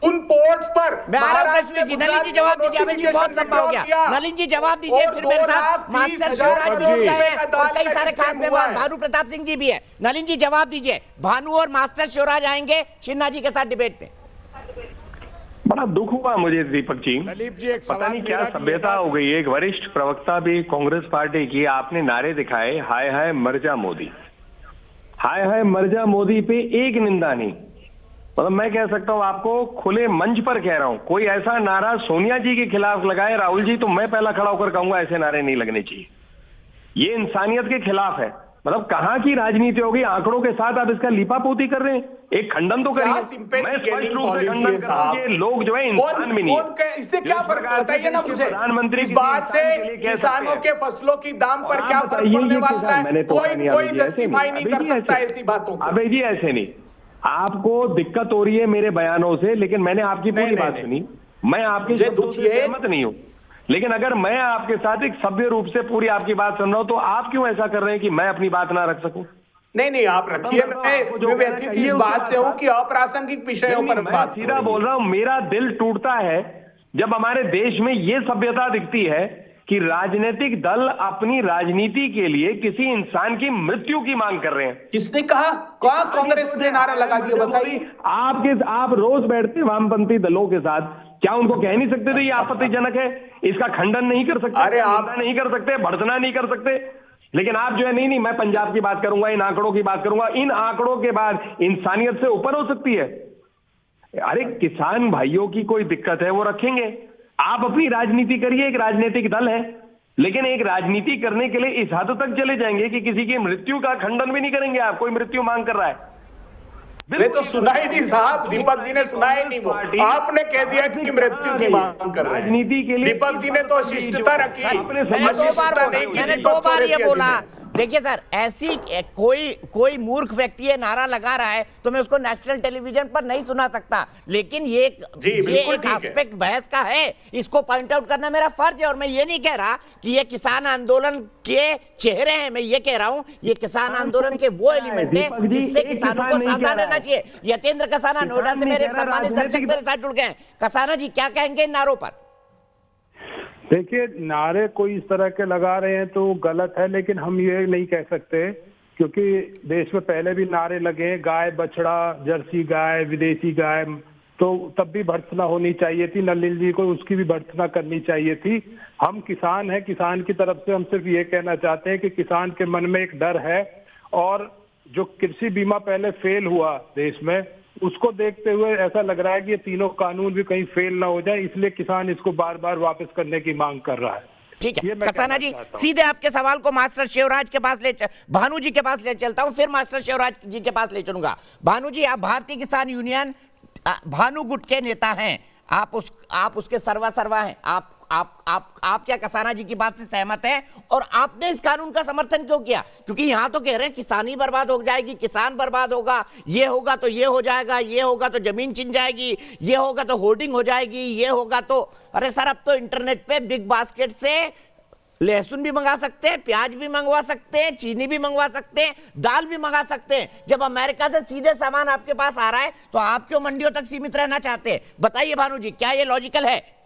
उन पोर्ट्स पर। नलिन जी जवाब दीजिए, अभी जी बहुत लंबा हो गया। नलिन जी जवाब दीजिए, फिर मेरे साथ मास्टर शिवराज भी जुड़ गए हैं और कई सारे खास मेहमान भानु प्रताप सिंह जी भी है। नलिन जी जवाब दीजिए, भानु और मास्टर शिवराज आएंगे छिन्ना जी के साथ डिबेट में। बड़ा दुख हुआ मुझे दीपक जी, पता नहीं क्या सभ्यता हो गई है। एक वरिष्ठ प्रवक्ता भी कांग्रेस पार्टी की, आपने नारे दिखाए, हाय हाय मर जा मोदी, हाय हाय मर जा मोदी पे एक निंदा नहीं, मतलब मैं कह सकता हूँ आपको, खुले मंच पर कह रहा हूँ, कोई ऐसा नारा सोनिया जी के खिलाफ लगाए राहुल जी, तो मैं पहला खड़ा होकर कहूंगा ऐसे नारे नहीं लगने चाहिए। ये इंसानियत के खिलाफ है। मतलब कहाँ की राजनीति होगी, आंकड़ों के साथ आप इसका लीपापोती कर रहे हैं। एक खंडन तो करिए। मैं स्पष्ट रूप से खंडन कर रहा हूं कि लोग जो है इंसान भी नहीं है। इससे क्या फर्क बताइए ना मुझे, प्रधानमंत्री इस बात से किसानों के फसलों की दाम पर क्या फर्क पड़ने वाला है? कोई जस्टिफाई नहीं कर सकता ऐसी बातों को। अबे जी ऐसे नहीं, आपको दिक्कत हो रही है मेरे बयानों से, लेकिन मैंने आपकी पूरी बात सुनी। मैं आपकी शब्दों से सहमत नहीं हूं, लेकिन अगर मैं आपके साथ एक सभ्य रूप से पूरी आपकी बात सुन रहा हूं, तो आप क्यों ऐसा कर रहे हैं कि मैं अपनी बात ना रख सकूं? नहीं, आप रखिए। मैं व्यथित इस बात से हूं कि अप्रासंगिक विषयों पर बात सीधा बोल रहा हूं। मेरा दिल टूटता है जब हमारे देश में ये सभ्यता दिखती है कि राजनीतिक दल अपनी राजनीति के लिए किसी इंसान की मृत्यु की मांग कर रहे हैं। किसने कहा? कौन कांग्रेस ने नारा लगा दिया बताइए? आप रोज बैठते वामपंथी दलों के साथ, क्या उनको कह नहीं सकते थे ये आपत्तिजनक है, इसका खंडन नहीं कर सकते? अरे आप नहीं कर सकते, भर्त्सना नहीं कर सकते, लेकिन आप जो है नहीं मैं पंजाब की बात करूंगा, इन आंकड़ों की बात करूंगा। इन आंकड़ों के बाद इंसानियत से ऊपर हो सकती है? अरे किसान भाइयों की कोई दिक्कत है वो रखेंगे, आप अपनी राजनीति करिए, एक राजनीतिक दल है, लेकिन एक राजनीति करने के लिए इस हद तक चले जाएंगे कि किसी की मृत्यु का खंडन भी नहीं करेंगे। आप कोई मृत्यु मांग कर रहा है, वे तो सुना ही नहीं साहब, दीपक जी ने सुना ही नहीं। वो आपने कह दिया कि मृत्यु की मांग कर रहे हैं। राजनीति के लिए दीपक जी ने तो शिष्टता रखी। मैंने 2 बार ये बोला। देखिए सर, ऐसी कोई मूर्ख व्यक्ति ये नारा लगा रहा है तो मैं उसको नेशनल टेलीविजन पर नहीं सुना सकता, लेकिन ये एक एस्पेक्ट बहस का है, इसको पॉइंट आउट करना मेरा फर्ज है। और मैं ये नहीं कह रहा कि ये किसान आंदोलन के चेहरे हैं, मैं ये कह रहा हूं ये किसान आंदोलन के वो एलिमेंट है जिससे किसानों को सावधान रहना चाहिए। यतेंद्र कसाना नोएडा से मेरे सम्मानित दर्शक मेरे साथ जुड़ गए हैं। कसाना जी क्या कहेंगे इन नारों पर? देखिए, नारे कोई इस तरह के लगा रहे हैं तो गलत है, लेकिन हम ये नहीं कह सकते, क्योंकि देश में पहले भी नारे लगे, गाय बछड़ा, जर्सी गाय, विदेशी गाय, तो तब भी भर्त्सना होनी चाहिए थी। नलिन जी को उसकी भी भर्त्सना करनी चाहिए थी। हम किसान हैं, किसान की तरफ से हम सिर्फ ये कहना चाहते हैं कि किसान के मन में एक डर है, और जो कृषि बीमा पहले फेल हुआ देश में, उसको देखते हुए ऐसा लग रहा है कि ये तीनों कानून भी कहीं फेल ना हो जाए, इसलिए किसान इसको बार बार वापस करने की मांग कर रहा है। ठीक है कसाना जी, सीधे आपके सवाल को मास्टर शिवराज के पास भानु जी के पास ले चलता हूं, फिर मास्टर शिवराज जी के पास ले चलूंगा। भानु जी, आप भारतीय किसान यूनियन भानु गुट के नेता हैं, आप उसके सर्वा हैं। आप क्या कसाना जी की बात से सहमत हैं? और आपने इस कानून का समर्थन क्यों किया? क्योंकि यहां तो कह रहे हैं किसानी बर्बाद हो जाएगी, किसान बर्बाद होगा, ये होगा तो ये हो जाएगा, ये होगा तो जमीन छिन जाएगी, ये होगा तो होर्डिंग हो जाएगी, ये होगा तो। अरे सर, अब तो इंटरनेट पे बिग बास्केट से लहसुन भी मंगा सकते हैं, प्याज भी मंगवा सकते हैं, चीनी भी मंगवा सकते हैं, दाल भी मंगा सकते हैं। जब अमेरिका से सीधे सामान आपके पास आ रहा है तो आप क्यों मंडियों तक सीमित रहना चाहते हैं? बताइए भानु जी, क्या ये लॉजिकल है?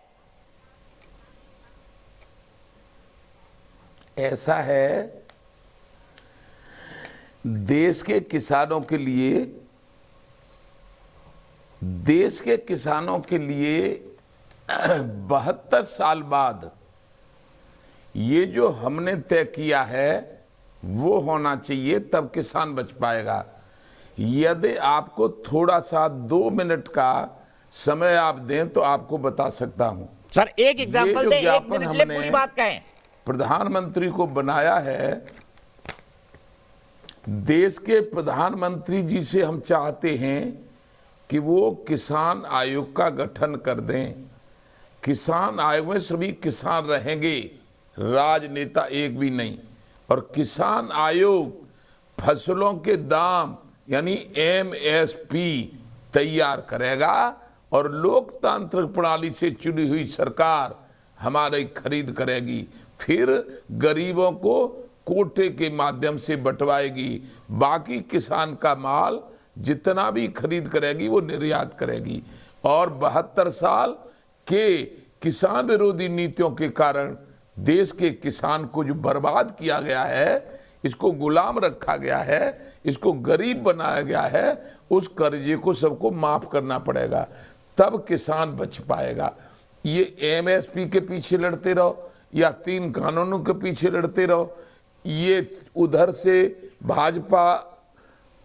ऐसा है, देश के किसानों के लिए 72 साल बाद ये जो हमने तय किया है वो होना चाहिए, तब किसान बच पाएगा। यदि आपको थोड़ा सा 2 मिनट का समय आप दें तो आपको बता सकता हूं। सर एक एग्जांपल दें, 1 मिनट ले पूरी बात कहें। प्रधानमंत्री को बनाया है, देश के प्रधानमंत्री जी से हम चाहते हैं कि वो किसान आयोग का गठन कर दें। किसान आयोग में सभी किसान रहेंगे, राजनेता एक भी नहीं। और किसान आयोग फसलों के दाम यानी MSP तैयार करेगा और लोकतांत्रिक प्रणाली से चुनी हुई सरकार हमारी खरीद करेगी, फिर गरीबों को कोटे के माध्यम से बंटवाएगी। बाकी किसान का माल जितना भी खरीद करेगी वो निर्यात करेगी। और 72 साल के किसान विरोधी नीतियों के कारण देश के किसान को जो बर्बाद किया गया है, इसको गुलाम रखा गया है, इसको गरीब बनाया गया है, उस कर्जे को सबको माफ करना पड़ेगा, तब किसान बच पाएगा। ये MSP के पीछे लड़ते रहो या 3 कानूनों के पीछे लड़ते रहो, ये उधर से भाजपा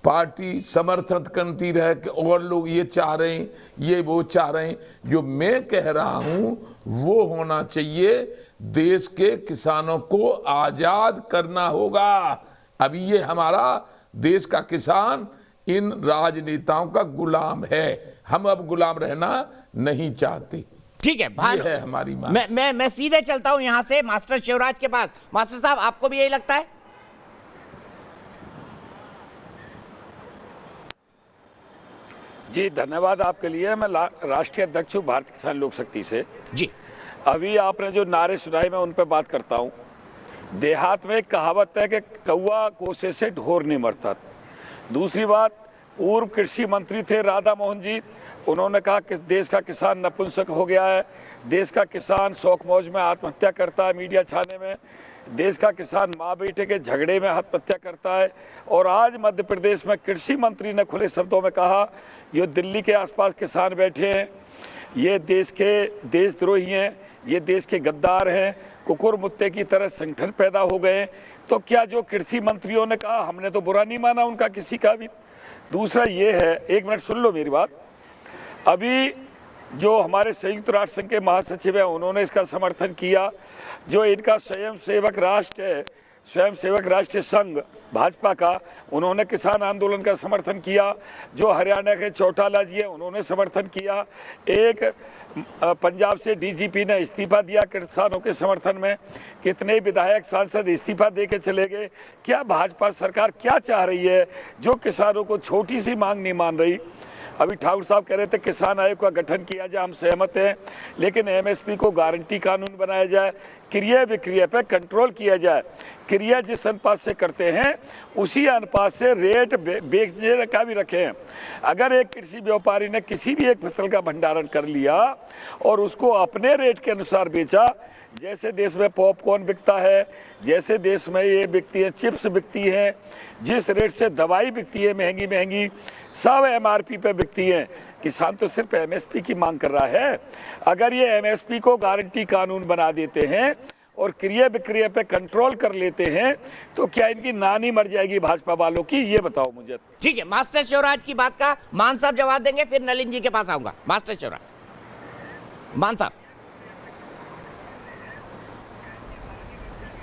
पार्टी समर्थन करती रहे कि और लोग ये चाह रहे हैं, ये वो चाह रहे हैं। जो मैं कह रहा हूं वो होना चाहिए, देश के किसानों को आजाद करना होगा। अभी ये हमारा देश का किसान इन राजनेताओं का गुलाम है, हम अब गुलाम रहना नहीं चाहते। ठीक है, ये है हमारी मांग। मैं सीधे चलता हूं यहां से मास्टर शिवराज के पास। मास्टर साहब, आपको भी यही लगता है? जी धन्यवाद आपके लिए। मैं राष्ट्रीय अध्यक्ष हूँ भारतीय किसान लोक शक्ति से। जी अभी आपने जो नारे सुनाए मैं उन पर बात करता हूँ। देहात में एक कहावत है कि कौवा कोसे से ढोर नहीं मरता। दूसरी बात, पूर्व कृषि मंत्री थे राधा मोहन जी, उन्होंने कहा कि देश का किसान नपुंसक हो गया है, देश का किसान शौक मौज में आत्महत्या करता है मीडिया छाने में, देश का किसान माँ बेटे के झगड़े में आत्महत्या करता है। और आज मध्य प्रदेश में कृषि मंत्री ने खुले शब्दों में कहा, ये दिल्ली के आसपास किसान बैठे हैं, ये देश के देशद्रोही हैं, ये देश के गद्दार हैं, कुकुर मुत्ते की तरह संगठन पैदा हो गए। तो क्या जो कृषि मंत्रियों ने कहा हमने तो बुरा नहीं माना उनका किसी का भी। दूसरा ये है, एक मिनट सुन लो मेरी बात, अभी जो हमारे संयुक्त राष्ट्र संघ के महासचिव हैं उन्होंने इसका समर्थन किया। जो इनका स्वयंसेवक राष्ट्र है, स्वयंसेवक राष्ट्रीय संघ भाजपा का, उन्होंने किसान आंदोलन का समर्थन किया। जो हरियाणा के चौटाला जी हैं उन्होंने समर्थन किया। एक पंजाब से डीजीपी ने इस्तीफा दिया किसानों के समर्थन में। कितने विधायक सांसद इस्तीफा दे के चले गए। क्या भाजपा सरकार क्या चाह रही है जो किसानों को छोटी सी मांग नहीं मान रही। अभी ठाकुर साहब कह रहे थे किसान आयोग का गठन किया जाए, हम सहमत हैं, लेकिन एमएसपी को गारंटी कानून बनाया जाए, क्रय विक्रय पे कंट्रोल किया जाए। क्रिया जिस अनुपात से करते हैं उसी अनुपात से रेट बेचने का भी रखें। अगर एक कृषि व्यापारी ने किसी भी एक फसल का भंडारण कर लिया और उसको अपने रेट के अनुसार बेचा, जैसे देश में पॉपकॉर्न बिकता है, जैसे देश में ये बिकती है, चिप्स बिकती हैं, जिस रेट से दवाई बिकती है महंगी महंगी, सब एमआरपी पे बिकती हैं। किसान तो सिर्फ एमएसपी की मांग कर रहा है। अगर ये एमएसपी को गारंटी कानून बना देते हैं और क्रय विक्रय पे कंट्रोल कर लेते हैं तो क्या इनकी नानी मर जाएगी भाजपा वालों की, ये बताओ मुझे। ठीक है, मास्टर शिवराज की बात का मान साहब जवाब देंगे, फिर नलिन जी के पास आऊंगा। मास्टर शिवराज, मान साहब।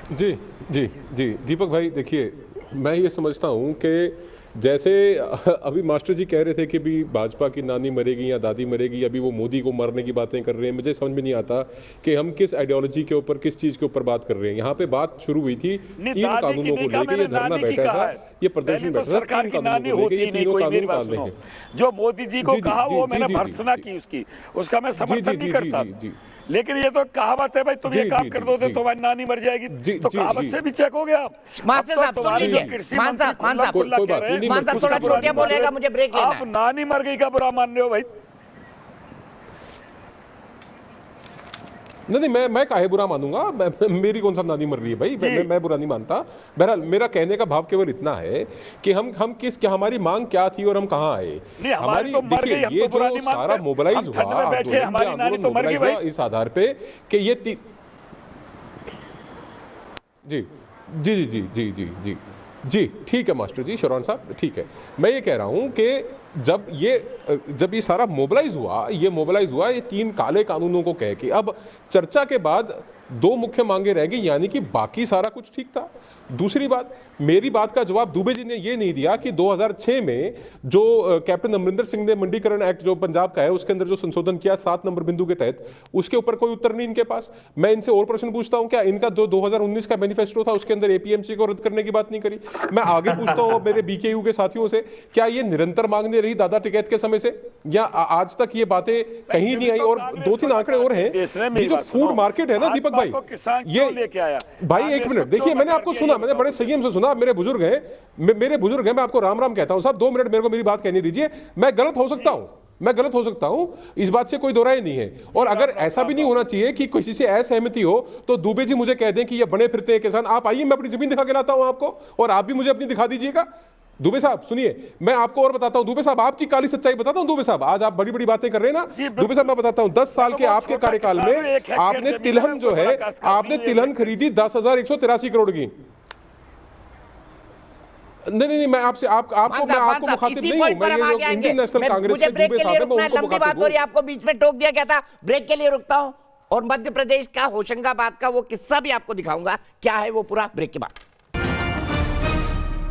जी जी जी दीपक भाई, देखिए मैं ये समझता हूँ कि जैसे अभी मास्टर जी कह रहे थे कि भी भाजपा की नानी मरेगी या दादी मरेगी, अभी वो मोदी को मारने की बातें कर रहे हैं। मुझे समझ में नहीं आता कि हम किस आइडियोलॉजी के ऊपर, किस चीज़ के ऊपर बात कर रहे हैं। यहाँ पे बात शुरू हुई थी 3 कानूनों को लेकर, ये धरना बैठा था, ये प्रदर्शन बैठा था, 3 कानूनों को लेकर, ये तीनों कानून डालने हैं। जो मोदी जी को कहा वो मैंने भर्त्सना की उसकी, उसका मैं समर्थन नहीं करता, लेकिन ये तो कहावत है भाई, तुम ये काम कर दो तो तुम्हारी नानी मर जाएगी, तो कहावत से भी चेक हो गया। मास्टर साहब सुन लीजिए, मान साहब थोड़ा छोटे बोलेगा, मुझे ब्रेक लेना है। आप नानी मर गई का बुरा मान रहे हो भाई? नहीं, मैं काहे बुरा मानूंगा, मेरी कौन सा नानी मर रही है भाई, मैं बुरा नहीं मानता। बहरहाल मेरा कहने का भाव केवल इतना है कि हम हमारी मांग क्या थी और हम कहाँ आए। हमारी देखिए ये जो सारा मोबिलाइज हुआ इस आधार पे कि ये जी जी जी जी जी जी जी जी ठीक है मास्टर जी, शरवण साहब ठीक है। मैं ये कह रहा हूँ कि जब ये सारा मोबिलाइज हुआ ये 3 काले कानूनों को कह के, अब चर्चा के बाद 2 मुख्य मांगे रह गई, यानी कि बाकी सारा कुछ ठीक था। दूसरी बात, मेरी बात का जवाब दुबे जी ने ये नहीं दिया कि 2006 में जो कैप्टन अमरिंदर सिंह ने मंडीकरण एक्ट जो पंजाब का है उसके अंदर जो संशोधन किया 7 नंबर बिंदु के तहत, उसके ऊपर कोई उत्तर नहीं इनके पास। मैं इनसे और प्रश्न पूछता हूं, क्या इनका जो 2019 का मैनिफेस्टो था उसके अंदर एपीएमसी को रद्द करने की बात नहीं करी? मैं आगे पूछता हूं मेरे बीकेयू के साथियों से, क्या ये निरंतर मांगने रही दादा टिकैत के समय से, या आज तक ये बातें कहीं नहीं आई? और 2-3 आंकड़े और हैं, ये जो फूड मार्केट है ना दीपक भाई, ये भाई एक मिनट देखिए, मैंने आपको सुना, मैंने बड़े संयम से सुना, मेरे बुजुर्ग हैं, मैं आपको राम राम कहता हूं साहब, 2 मिनट मेरे को मेरी बात कहने दीजिए। मैं गलत हो सकता हूं, इस बात से कोई दो राय नहीं है। और अगर ऐसा भी नहीं होना चाहिए कि किसी से असहमति हो तो दुबे जी मुझे कह दें कि ये बने फिरते हैं किसान, आप आइए मैं अपनी जमीन दिखा के लाता हूं आपको, और आप भी मुझे अपनी दिखा दीजिएगा। दुबे साहब सुनिए, मैं आपको और बताता हूं, दुबे साहब आपकी काली सच्चाई बताता हूं। दुबे साहब आज आप बड़ी बड़ी बातें कर रहे हैं ना, दुबे साहब मैं बताता हूं, 10 साल के आपके कार्यकाल में आपने तिलहन जो है, आपने तिलहन खरीदी 10,183 करोड़ की। नहीं मैं आपसे आपको मुखातिब नहीं हूं। मैं ये इंडियन नेशनल कांग्रेस मुझे के ब्रेक दुबे के लिए साहब हैं, रुकना मैं है, उनको लंबी बात मुखातिब हो रही है, हूं। आपको बीच में टोक दिया गया था, ब्रेक के लिए रुकता हूं और मध्य प्रदेश का होशंगाबाद का वो किस्सा भी आपको दिखाऊंगा क्या है वो पूरा, ब्रेक के बाद।